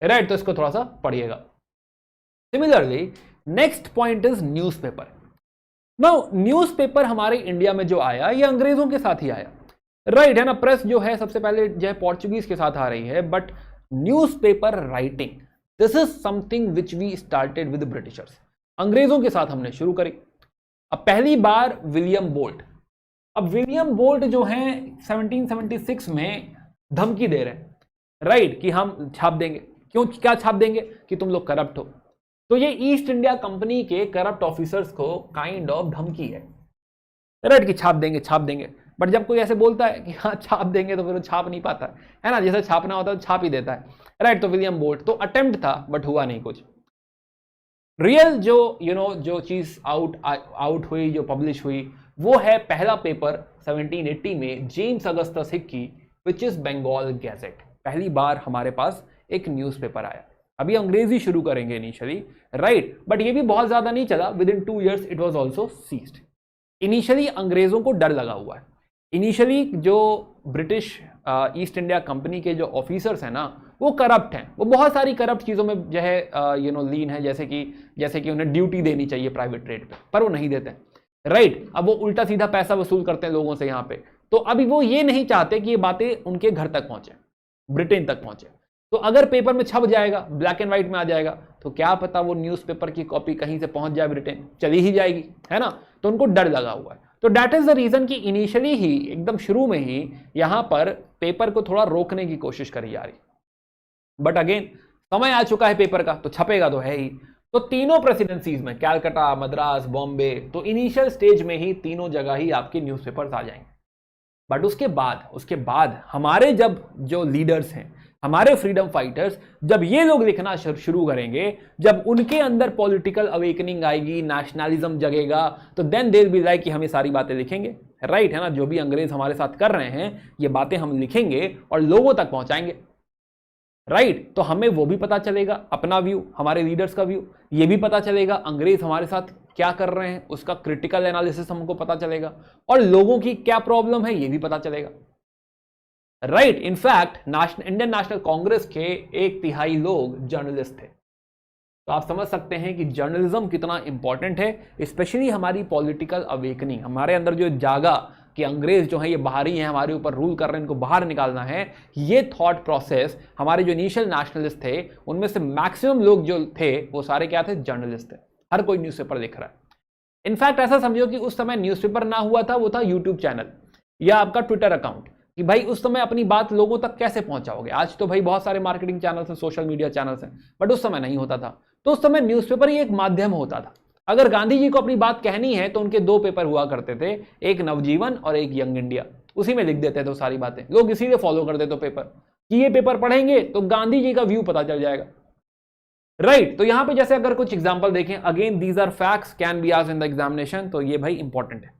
राइट। तो इसको थोड़ा सा पढ़िएगा। Similarly next point is newspaper. Now newspaper हमारे इंडिया में जो आया ये अंग्रेजों के साथ ही आया, राइट, है ना। प्रेस जो है सबसे पहले जो है पोर्चुगीज के साथ आ रही है, but newspaper writing this is something which we started with Britishers. अंग्रेजों के साथ हमने शुरू करी। अब पहली बार विलियम बोल्ट, अब विलियम बोल्ट जो है 1776 में धमकी दे रहे हैं, राइट, कि हम छाप देंगे। क्यों, क्या छाप देंगे? कि तुम लोग करप्ट हो। तो ये ईस्ट इंडिया कंपनी के करप्ट ऑफिसर्स को काइंड ऑफ धमकी है, राइट, कि छाप देंगे। बट जब कोई ऐसे बोलता है कि हाँ छाप देंगे, तो फिर वो छाप नहीं पाता है ना, जैसे छापना होता है तो छाप ही देता है, राइट। तो विलियम बोल्ट, तो अटेम्प्ट था बट हुआ नहीं कुछ। रियल जो जो चीज आउट हुई, जो पब्लिश हुई, वो है पहला पेपर 1780 में जेम्स अगस्टस हिक की, विच इज बंगाल गैजेट। पहली बार हमारे पास एक न्यूज़पेपर आया। अभी अंग्रेजी शुरू करेंगे इनिशियली, राइट, बट ये भी बहुत ज्यादा नहीं चला, within 2 years it was also seized. Initially अंग्रेजों को डर लगा हुआ है। इनिशियली जो ब्रिटिश ईस्ट इंडिया कंपनी के जो ऑफिसर्स हैं ना, वो करप्ट हैं, वो बहुत सारी करप्ट चीज़ों में जो है लीन है, जैसे कि उन्हें ड्यूटी देनी चाहिए प्राइवेट ट्रेड पे, पर वो नहीं देते, राइट। अब वो उल्टा सीधा पैसा वसूल करते हैं लोगों से यहाँ पे। तो अभी वो ये नहीं चाहते कि ये बातें उनके घर तक पहुंचे, ब्रिटेन तक पहुंचे। तो अगर पेपर में छप जाएगा, ब्लैक एंड व्हाइट में आ जाएगा, तो क्या पता वो न्यूज़पेपर की कॉपी कहीं से पहुंच जाए, ब्रिटेन चली ही जाएगी, है ना। तो उनको डर लगा हुआ है। तो दैट इज द रीजन कि इनिशियली ही, एकदम शुरू में ही यहां पर पेपर को थोड़ा रोकने की कोशिश करी जा रही। बट अगेन समय आ चुका है पेपर का, तो छपेगा तो है ही। तो तीनों प्रेसिडेंसीज में, कैलकाटा, मद्रास, बॉम्बे, तो इनिशियल स्टेज में ही तीनों जगह ही आपके न्यूज़पेपर्स आ जाएंगे। बट उसके बाद हमारे जब जो लीडर्स हैं, हमारे फ्रीडम फाइटर्स, जब ये लोग लिखना शुरू करेंगे, जब उनके अंदर पॉलिटिकल अवेकनिंग आएगी, नेशनलिज्म जगेगा, तो देन देयर बी लाइक कि हम ये सारी बातें लिखेंगे, राइट, है ना। जो भी अंग्रेज हमारे साथ कर रहे हैं, ये बातें हम लिखेंगे और लोगों तक पहुंचाएंगे, राइट। तो हमें वो भी पता चलेगा, अपना व्यू, हमारे लीडर्स का व्यू, ये भी पता चलेगा इंग्रेज हमारे साथ क्या कर रहे हैं, उसका क्रिटिकल एनालिसिस हमको पता चलेगा, और लोगों की क्या प्रॉब्लम है ये भी पता चलेगा, right. In fact Indian national Congress के 1/3 लोग जर्नलिस्ट थे। तो आप समझ सकते हैं कि जर्नलिज्म कितना इंपॉर्टेंट है, स्पेशली हमारी पॉलिटिकल अवेकनिंग, हमारे अंदर जो जागा कि अंग्रेज जो है ये बाहरी हैं, हमारे ऊपर रूल कर रहे हैं, इनको बाहर निकालना है, ये थॉट प्रोसेस हमारे जो इनिशियल नेशनलिस्ट थे उनमें से मैक्सिमम लोग जो थे वो सारे क्या थे, जर्नलिस्ट थे। हर कोई न्यूज़पेपर लिख रहा है। इनफैक्ट ऐसा समझो कि उस समय न्यूज़पेपर ना हुआ था, वो था यूट्यूब चैनल या आपका ट्विटर अकाउंट, कि भाई उस समय अपनी बात लोगों तक कैसे पहुंचाओगे। आज तो भाई बहुत सारे मार्केटिंग चैनल्स हैं, सोशल मीडिया चैनल्स हैं, बट उस समय नहीं होता था। तो उस समय न्यूज़पेपर ही एक माध्यम होता था। अगर गांधी जी को अपनी बात कहनी है तो उनके दो पेपर हुआ करते थे, एक नवजीवन और एक यंग इंडिया, उसी में लिख देते थे सारी बातें। लोग इसीलिए फॉलो कर देते पेपर कि ये पेपर पढ़ेंगे तो गांधी जी का व्यू पता चल जाएगा, राइट। तो यहां पे जैसे अगर कुछ एग्जांपल देखें, again these are facts can be asked in the examination, तो ये भाई इंपॉर्टेंट है।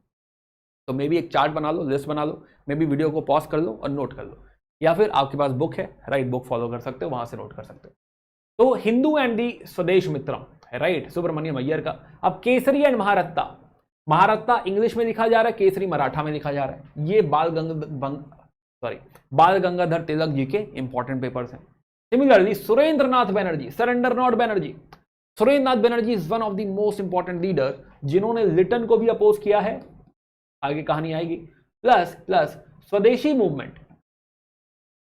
तो मे भी एक चार्ट बना लो, लिस्ट बना लो, मे भी वीडियो को पॉज कर लो और नोट कर लो, या फिर आपके पास बुक है, राइट, बुक फॉलो कर सकते हो, वहां से नोट कर सकते हो। तो हिंदू एंड दी स्वदेश मित्रम है, राइट, सुब्रमण्यम अय्यर का। अब केसरी एंड महारत्ता, महारत्ता इंग्लिश में लिखा जा रहा है, केसरी मराठा में लिखा जा रहा है। ये बाल गंगाधर तिलक जी के इंपॉर्टेंट पेपर्स हैं। Similarly Surendranath Banerjee, surrender not Banerjee, Surendranath Banerjee is one of the most important leader जिन्होंने लिटन को भी अपोज किया है, आगे कहानी आएगी। प्लस स्वदेशी मूवमेंट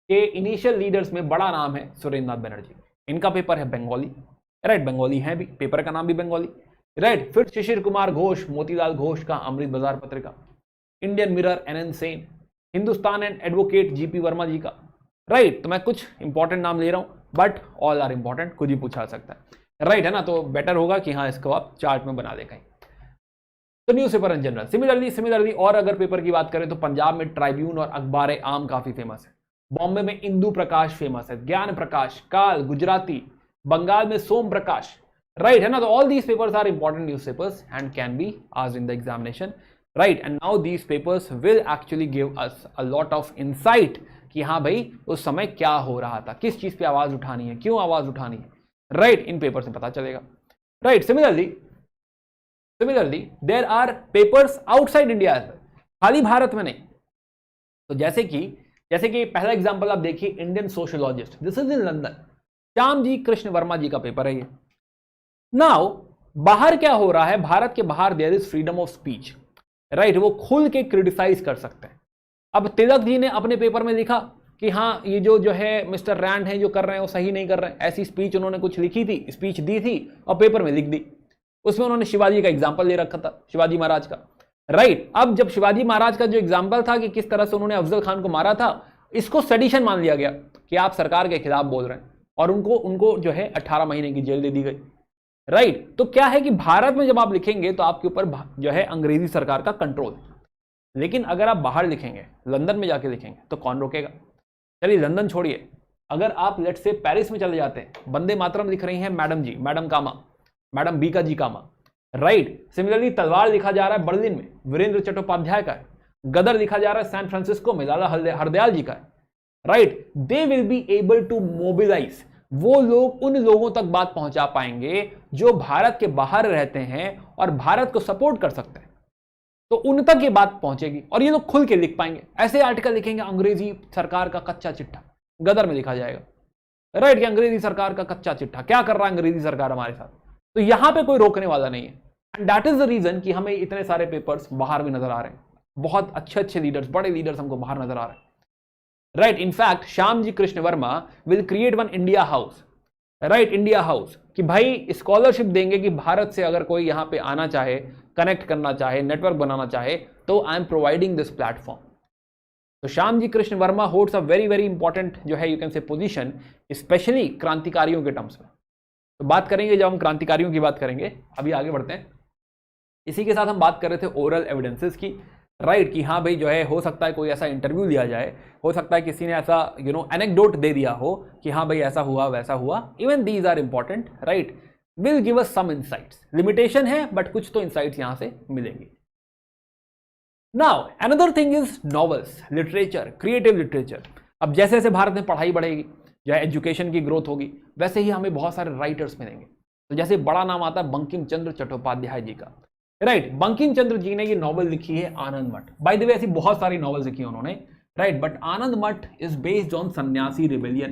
के इनिशियल लीडर्स में बड़ा नाम है सुरेंद्रनाथ बैनर्जी। इनका पेपर है बंगाली, राइट, बंगाली है भी, पेपर का नाम भी बंगाली, राइट। फिर शिशिर कुमार घोष, मोतीलाल घोष का Amrit Bazar Patrika, Indian Mirror N Sen, Hindustan and advocate GP Varma ji का, राइट। तो मैं कुछ इंपॉर्टेंट नाम ले रहा हूं, बट ऑल आर इंपॉर्टेंट, खुद ही पूछा सकता है, राइट, है ना। तो बेटर होगा कि हाँ इसको आप चार्ट में बना दे कहीं। तो न्यूज़पेपर इन जनरल। सिमिलरली और अगर पेपर की बात करें तो पंजाब में ट्राइब्यून और अखबार आम काफी फेमस है, बॉम्बे में इंदु प्रकाश फेमस है, ज्ञान प्रकाश, काल, गुजराती, बंगाल में सोम प्रकाश, राइट, है ना। तो all these papers are important newspapers and can be asked in the examination, right. And now these papers will actually give us a lot of insight कि हाँ भाई उस समय क्या हो रहा था, किस चीज पे आवाज उठानी है, क्यों आवाज उठानी है, राइट, इन पेपर से पता चलेगा, right. Similarly there are papers outside India, खाली भारत में नहीं। तो जैसे कि पहला एग्जांपल आप देखिए, Indian sociologist, this is in London, Shyam ji Krishna Varma ji का पेपर है ये। नाउ बाहर क्या हो रहा है, भारत के बाहर there is freedom of speech, right, वो खुल के क्रिटिसाइज कर सकते हैं। अब तिलक जी ने अपने पेपर में लिखा कि हाँ ये जो है मिस्टर रैंड है जो कर रहे हैं वो सही नहीं कर रहे हैं, ऐसी स्पीच उन्होंने कुछ लिखी थी, स्पीच दी थी और पेपर में लिख दी। उसमें उन्होंने शिवाजी का एग्जाम्पल ले रखा था, शिवाजी महाराज का, राइट। अब जब शिवाजी महाराज का जो एग्जाम्पल था कि किस तरह से उन्होंने अफजल खान को मारा था, इसको सेडिशन मान लिया गया कि आप सरकार के खिलाफ बोल रहे हैं, और उनको जो है 18 महीने की जेल दे दी गई, राइट। तो क्या है कि भारत में जब आप लिखेंगे तो आपके ऊपर जो है अंग्रेजी सरकार का कंट्रोल, लेकिन अगर आप बाहर लिखेंगे, लंदन में जाके लिखेंगे तो कौन रोकेगा। चलिए लंदन छोड़िए, अगर आप लेट से पेरिस में चले जाते हैं, वंदे मातरम लिख रही हैं मैडम जी, मैडम कामा, मैडम बीका जी कामा, राइट। सिमिलरली तलवार लिखा जा रहा है बर्लिन में, वीरेंद्र चट्टोपाध्याय का है। गदर लिखा जा रहा है सैन फ्रांसिस्को में, लाला हरदयाल जी का है, right. They will be able to mobilise, वो लोग उन लोगों तक बात पहुंचा पाएंगे जो भारत के बाहर रहते हैं और भारत को सपोर्ट कर सकते हैं, तो उन तक ये बात पहुंचेगी और ये लोग खुल के लिख पाएंगे। ऐसे आर्टिकल लिखेंगे, अंग्रेजी सरकार का कच्चा चिट्ठा, गदर में लिखा जाएगा, राइट, कि अंग्रेजी सरकार का कच्चा चिट्ठा, क्या कर रहा है अंग्रेजी सरकार हमारे साथ। तो यहां पे कोई रोकने वाला नहीं है, and that is the reason कि हमें इतने सारे पेपर्स बाहर भी नजर आ रहे हैं, बहुत अच्छे लीडर्स, बड़े लीडर्स हमको बाहर नजर आ रहे हैं, right. In fact Shyam ji Krishna Varma will create one India House, right, India House, कि भाई स्कॉलरशिप देंगे कि भारत से अगर कोई यहां पे आना चाहे, कनेक्ट करना चाहे, नेटवर्क बनाना चाहे, तो I am providing this platform. तो Shyam ji Krishna Varma holds a very very important जो है you can say position, specially क्रांतिकारियों के टर्म्स में। तो बात करेंगे, जब हम क्रांतिकारियों की बात करेंगे, अभी आगे बढ़ते हैं। इसी के साथ हम बात कर रहे थे ओरल एविडेंसेस की, राइट, कि हाँ भाई जो है हो सकता है कोई ऐसा इंटरव्यू लिया जाए, हो सकता है किसी ने ऐसा एनेक्डोट दे दिया हो कि हाँ भाई ऐसा हुआ वैसा हुआ, even these are important, right, will give us some insights. Limitation है बट कुछ तो इनसाइट्स यहां से मिलेंगी। Now another thing is novels, literature, creative literature. अब जैसे जैसे भारत में पढ़ाई बढ़ेगी, जो है एजुकेशन की ग्रोथ होगी, वैसे ही हमें बहुत सारे राइटर्स मिलेंगे। तो जैसे बड़ा नाम आता है बंकिम चंद्र चट्टोपाध्याय जी का, राइट। बंकिम चंद्र जी ने ये नॉवल लिखी है आनंद मठ, बाय द वे ऐसी बहुत सारी नॉवेल्स लिखी है उन्होंने, राइट, बट आनंद मठ इज बेस्ड ऑन सन्यासी रिबेलियन,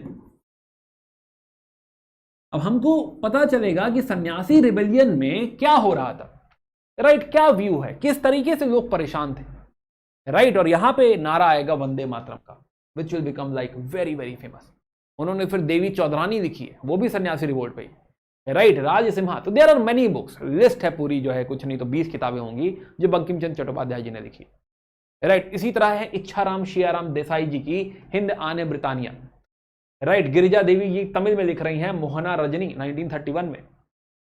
अब हमको पता चलेगा कि सन्यासी रिबेलियन में क्या हो रहा था, राइट, क्या व्यू है, किस तरीके से लोग परेशान थे, राइट। और यहां पे नारा आएगा वंदे मातरम का, which will become like very very famous. उन्होंने फिर देवी चौधरानी लिखी है, वो भी सन्यासी रिवोल्ट पे, राइट, राज सिम्हा। तो there are many books, list है पूरी जो है, कुछ नहीं तो 20 किताबें होंगी जो बंकिम चंद्र चट्टोपाध्याय जी ने लिखी, राइट। इसी तरह है इच्छाराम शियाराम देसाई जी की हिंद आने ब्रिटानिया, राइट। गिरिजा देवी जी तमिल में लिख रही हैं मोहना रजनी 1931 में।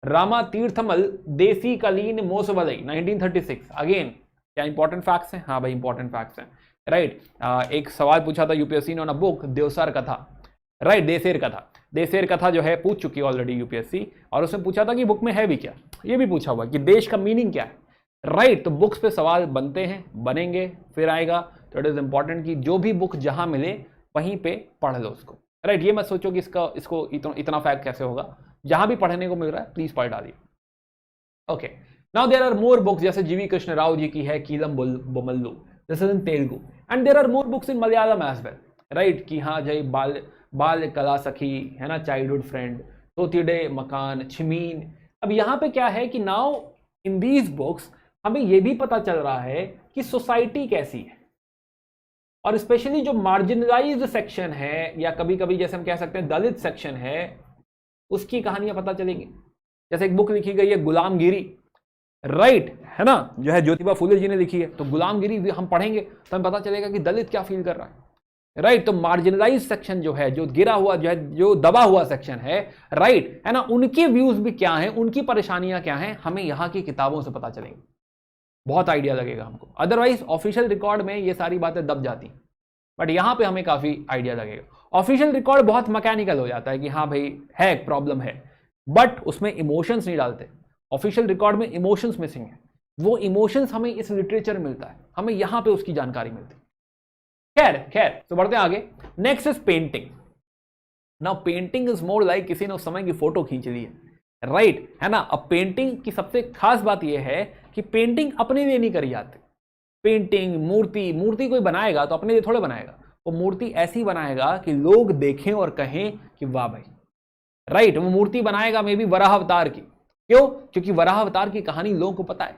रामा तीर्थमल देसी कलीन मोसवलई 1936। अगेन क्या इंपॉर्टेंट फैक्ट्स हैं? हाँ भाई इंपॉर्टेंट फैक्ट्स हैं, राइट। एक सवाल पूछा था यूपीएससी ने ऑन अ बुक देवसर कथा, राइट, देसेर कथा। देसेर कथा जो है पूछ चुकी है ऑलरेडी यूपीएससी, और उसने पूछा था कि बुक में है भी क्या, ये भी पूछा हुआ कि देश का मीनिंग क्या है, राइट। तो बुक्स पे सवाल बनते हैं, बनेंगे, फिर आएगा। तो इट इज इंपॉर्टेंट कि जो भी बुक जहां मिले वहीं पे पढ़ लो उसको, राइट। ये मत सोचो कि इसको इतना फैक्ट कैसे होगा, जहां भी पढ़ने को मिल रहा है प्लीज पढ़ डालिए। Okay, now there are more books, जैसे जीवी कृष्ण राव जी की है Keelam Bommallu, this is in Telugu, and there are more books in Malayalam as well, right. कि हाँ जय बाल कला सखी है ना, चाइल्डहुड फ्रेंड, तोतिडे मकान, छिमीन। अब यहां पे क्या है कि नाउ इन दीज बुक्स हमें यह भी पता चल रहा है कि सोसाइटी कैसी है, और स्पेशली जो मार्जिनलाइज्ड सेक्शन है, या कभी कभी जैसे हम कह सकते हैं दलित सेक्शन है, उसकी कहानियां पता चलेंगी। जैसे एक बुक लिखी गई है गुलामगिरी, राइट, है ना, जो है ज्योतिबा फुले जी ने लिखी है। तो गुलामगिरी भी हम पढ़ेंगे तो हमें पता चलेगा कि दलित क्या फील कर रहा है, राइट। तो मार्जिनलाइज सेक्शन जो है, जो गिरा हुआ जो है, जो दबा हुआ सेक्शन है, राइट, है ना, उनके व्यूज भी क्या हैं, उनकी परेशानियां क्या हैं, हमें यहां की किताबों से पता चलेंगी, बहुत आइडिया लगेगा हमको। अदरवाइज ऑफिशियल रिकॉर्ड में ये सारी बातें दब जाती, बट यहां पे हमें काफी आइडिया लगेगा। ऑफिशियल रिकॉर्ड बहुत मैकेनिकल हो जाता है कि हाँ भाई है, एक प्रॉब्लम है, बट उसमें इमोशंस नहीं डालते। ऑफिशियल रिकॉर्ड में इमोशंस मिसिंग है, वो इमोशंस हमें इस लिटरेचर में मिलता है, हमें यहां पे उसकी जानकारी मिलती है। खैर तो बढ़ते हैं आगे। Next is painting. Now painting is more like किसी ने उस समय की फोटो खींच ली है, राइट, है ना। अब पेंटिंग की सबसे खास बात यह है कि पेंटिंग अपने लिए नहीं करी जाती। पेंटिंग, मूर्ति कोई बनाएगा तो अपने लिए थोड़े बनाएगा, वो मूर्ति ऐसी बनाएगा कि लोग देखें और कहें कि वाह भाई, राइट। वो मूर्ति बनाएगा मे बी वराह अवतार की, क्यों? क्योंकि वराह अवतार की कहानी लोगों को पता है।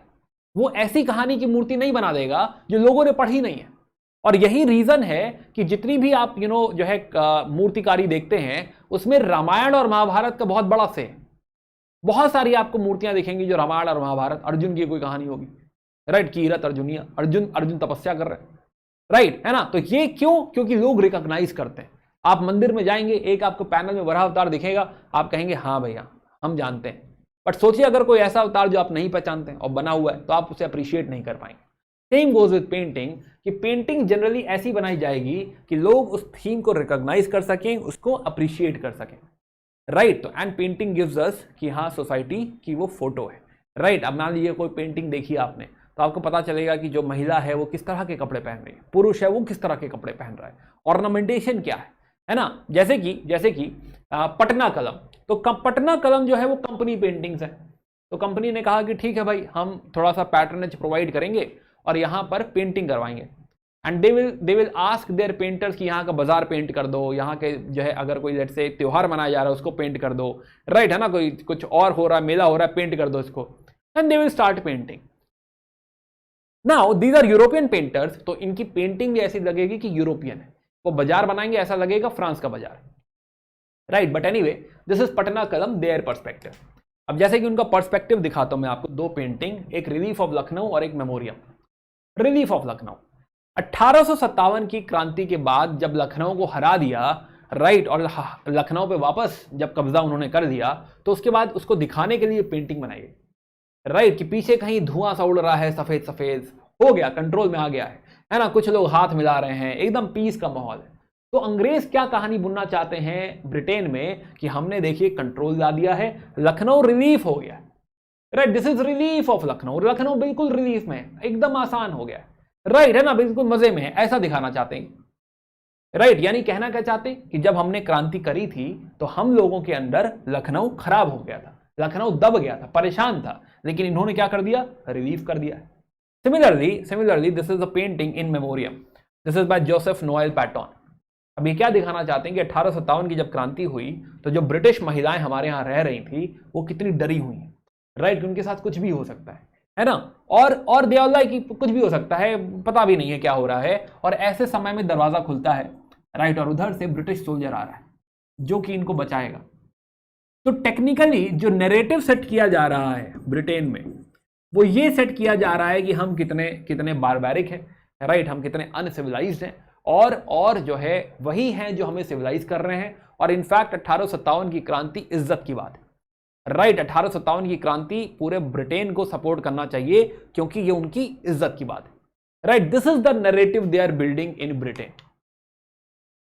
वो ऐसी कहानी की मूर्ति नहीं बना देगा जो लोगों ने पढ़ी नहीं है। और यही रीजन है कि जितनी भी आप जो है मूर्तिकारी देखते हैं, उसमें रामायण और महाभारत का बहुत बड़ा से, बहुत सारी आपको मूर्तियां दिखेंगी जो रामायण और महाभारत, अर्जुन की कोई कहानी होगी, राइट, कीरत अर्जुनिया, अर्जुन तपस्या कर रहे हैं, राइट, है ना। तो ये क्यों? क्योंकि लोग रिकॉग्नाइज करते हैं। आप मंदिर में जाएंगे, एक आपको पैनल में वराह अवतार दिखेगा, आप कहेंगे हाँ भैया हम जानते हैं। बट सोचिए अगर कोई ऐसा अवतार जो आप नहीं पहचानते और बना हुआ है, तो आप उसे अप्रिशिएट नहीं कर पाएंगे। सेम गोज विद पेंटिंग, कि पेंटिंग जनरली ऐसी बनाई जाएगी कि लोग उस थीम को रिकॉग्नाइज कर सकें, उसको अप्रिशिएट कर सकें, राइट। तो एंड पेंटिंग गिव्स अस कि हाँ सोसाइटी की वो फोटो है, राइट। अब मान लीजिए कोई पेंटिंग देखी आपने, तो आपको पता चलेगा कि जो महिला है वो किस तरह के कपड़े पहन रही है, पुरुष है वो किस तरह के कपड़े पहन रहा है, ऑर्नामेंटेशन क्या है ना। जैसे कि पटना कलम, तो पटना कलम जो है वो कंपनी पेंटिंग्स है। तो कंपनी ने कहा कि ठीक है भाई, हम थोड़ा सा पैटर्नेज प्रोवाइड करेंगे और यहाँ पर पेंटिंग करवाएंगे, and they will ask their painters कि यहाँ का बाजार पेंट कर दो, यहाँ के जो है अगर कोई लेट से त्योहार मनाया जा रहा है उसको पेंट कर दो, राइट, है ना, कोई कुछ और हो रहा है, मेला हो रहा है, पेंट कर दो इसको, and they will start painting. Now these are European painters, तो इनकी पेंटिंग भी ऐसी लगेगी कि यूरोपियन है। वो बाजार बनाएंगे ऐसा लगेगा फ्रांस का बाजार, right. But anyway this is Patna कलम, देयर पर्सपेक्टिव। अब जैसे कि उनका पर्सपेक्टिव दिखाता हूं मैं आपको, दो पेंटिंग, एक रिलीफ ऑफ लखनऊ और एक मेमोरियम। रिलीफ ऑफ लखनऊ 1857 की क्रांति के बाद जब लखनऊ को हरा दिया, राइट, और लखनऊ पे वापस जब कब्जा उन्होंने कर दिया, तो उसके बाद उसको दिखाने के लिए पेंटिंग बनाई गई, राइट, कि पीछे कहीं धुआं सा उड़ रहा है, सफेद सफेद हो गया, कंट्रोल में आ गया है ना, कुछ लोग हाथ मिला रहे हैं, एकदम पीस का माहौल है। तो अंग्रेज क्या कहानी बुनना चाहते हैं ब्रिटेन में कि हमने देखिए कंट्रोल ला दिया है, लखनऊ रिलीफ हो गया, right, this is relief of Lucknow, Lucknow बिल्कुल रिलीफ में है, एकदम आसान हो गया, राइट, है ना, बिल्कुल मजे में है, ऐसा दिखाना चाहते हैं, राइट। यानी कहना क्या चाहते कि जब हमने क्रांति करी थी तो हम लोगों के अंदर लखनऊ खराब हो गया था, लखनऊ दब गया था, परेशान था, लेकिन इन्होंने क्या कर दिया, रिलीफ कर दिया। Similarly this is a painting in memoriam, this is by Joseph Noel Paton, अब ये क्या दिखाना चाहते हैं कि 1857 की जब क्रांति हुई तो जो ब्रिटिश महिलाएं हमारे यहाँ रह रही थी वो कितनी डरी हुई हैं, राइट, उनके साथ कुछ भी हो सकता है ना, और दे आर लाइक कि कुछ भी हो सकता है, पता भी नहीं है क्या हो रहा है, और ऐसे समय में दरवाजा खुलता है, राइट, और उधर से ब्रिटिश सोल्जर आ रहा है जो कि इनको बचाएगा। तो टेक्निकली जो नैरेटिव सेट किया जा रहा है ब्रिटेन में, वो ये सेट किया जा रहा है कि हम कितने कितने बारबैरिक हैं, राइट, हम कितने अनसिविलाइज्ड हैं, और जो है वही हैं जो हमें सिविलाइज कर रहे हैं। और इनफैक्ट 1857 की क्रांति इज्जत की बात है, राइट, 1857 की क्रांति पूरे ब्रिटेन को सपोर्ट करना चाहिए क्योंकि ये उनकी इज्जत की बात है, right. This is the narrative they are building in Britain,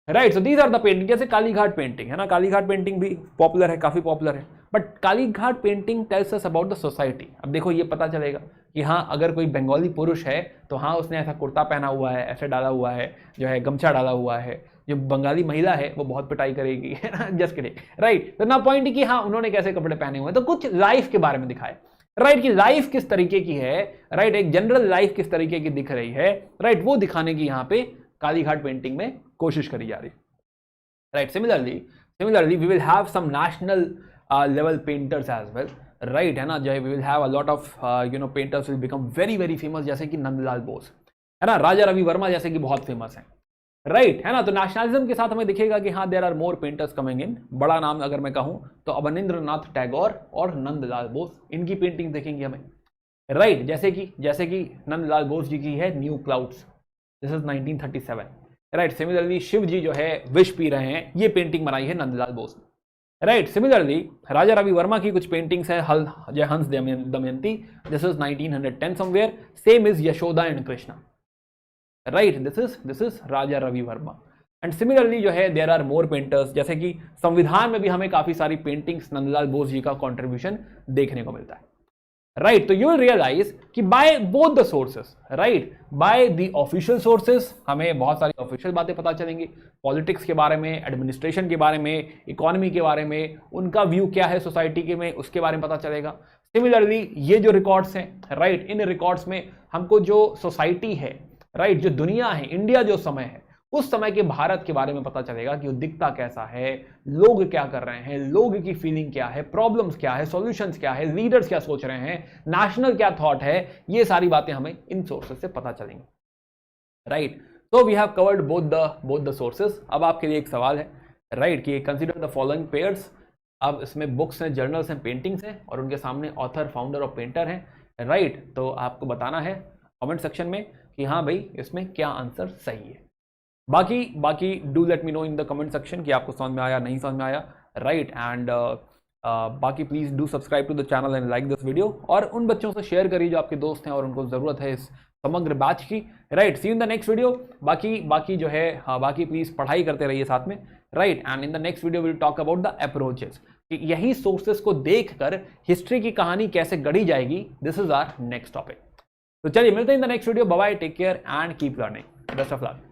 right. So these are the painting, जैसे कालीघाट पेंटिंग है ना, कालीघाट पेंटिंग भी पॉपुलर है, काफी पॉपुलर है, but Kalighat painting tells us about the society. अब देखो ये पता चलेगा कि हाँ अगर कोई बंगाली पुरुष है तो हाँ उसने ऐसा कुर्ता पहना हुआ है, ऐसे डाला हुआ है, जो है गमछा डाला हुआ है, जो बंगाली महिला है वो बहुत पिटाई करेगी, है ना, जस्ट किडिंग, राइट। तो ना पॉइंट कि हाँ उन्होंने कैसे कपड़े पहने हुए हैं, तो कुछ लाइफ के बारे में दिखाए, राइट, कि लाइफ किस तरीके की है, राइट, एक जनरल लाइफ किस तरीके की दिख रही है, राइट, वो दिखाने की यहाँ पे कालीघाट पेंटिंग में कोशिश करी जा रही है, right. Similarly we will have some national level painters as well, right, है ना, जो we will have a lot of painters will become very very famous, जैसे कि नंदलाल बोस, है ना, राजा रवि वर्मा जैसे कि बहुत फेमस हैं, राइट, है ना। तो नेशनलिज्म के साथ हमें दिखेगा कि हाँ there are more painters coming in. बड़ा नाम अगर मैं कहूँ तो अवनींद्रनाथ टैगोर और नंदलाल बोस, इनकी पेंटिंग देखेंगे हमें, राइट, जैसे कि नंदलाल बोस जी की है New Clouds, this is 1937, right. Similarly Shiv ji जो है विष पी रहे हैं, ये पेंटिंग बनाई है नंदलाल बोस ने, राइट। सिमिलरली राजा रवि वर्मा की कुछ पेंटिंग्स है, Hamsa Damayanti, this is 1910 somewhere, same is Yashoda and Krishna, right, this is Raja Ravi Varma. And similarly जो है देयर आर मोर पेंटर्स, जैसे कि संविधान में भी हमें काफी सारी पेंटिंग्स नंदलाल बोस जी का कॉन्ट्रीब्यूशन देखने को मिलता है, राइट। तो यू विल रियलाइज कि by both the sources, right, by the official sources हमें बहुत सारी ऑफिशियल बातें पता चलेंगी, पॉलिटिक्स के बारे में, एडमिनिस्ट्रेशन के बारे में, इकोनॉमी के बारे में, उनका व्यू क्या है सोसाइटी के में, उसके बारे में पता चलेगा। सिमिलरली ये जो रिकॉर्ड्स हैं, राइट, इन रिकॉर्ड्स में हमको जो सोसाइटी है, राइट, जो दुनिया है, इंडिया जो समय है, उस समय के भारत के बारे में पता चलेगा कि वो दिखता कैसा है, लोग क्या कर रहे हैं, लोग की फीलिंग क्या है, प्रॉब्लम्स क्या है, सॉल्यूशंस क्या है, लीडर्स क्या सोच रहे हैं, नेशनल क्या थॉट है, ये सारी बातें हमें इन सोर्सेस से पता चलेंगी, राइट। तो we have covered both the sources. अब आपके लिए एक सवाल है, राइट, कि कंसीडर द फॉलोइंग पेयर्स। अब इसमें बुक्स हैं, जर्नल्स हैं, पेंटिंग्स हैं, और उनके सामने ऑथर, फाउंडर और पेंटर हैं, राइट। तो आपको बताना है कमेंट सेक्शन में कि हाँ भाई इसमें क्या आंसर सही है। बाकी do let me know in the comment section कि आपको समझ में आया, नहीं समझ में आया, राइट। एंड बाकी please do subscribe to the channel and like this video, और उन बच्चों से शेयर करिए जो आपके दोस्त हैं और उनको जरूरत है इस समग्र बैच की, right. See in the next video. बाकी जो है बाकी प्लीज पढ़ाई करते रहिए साथ में, right. And in the next video will talk about the approaches, कि यही सोर्सेस को देखकर हिस्ट्री की कहानी कैसे गढ़ी जाएगी, this is our next topic. तो चलिए मिलते हैं in the next video, bye bye, take care and keep learning, best of luck.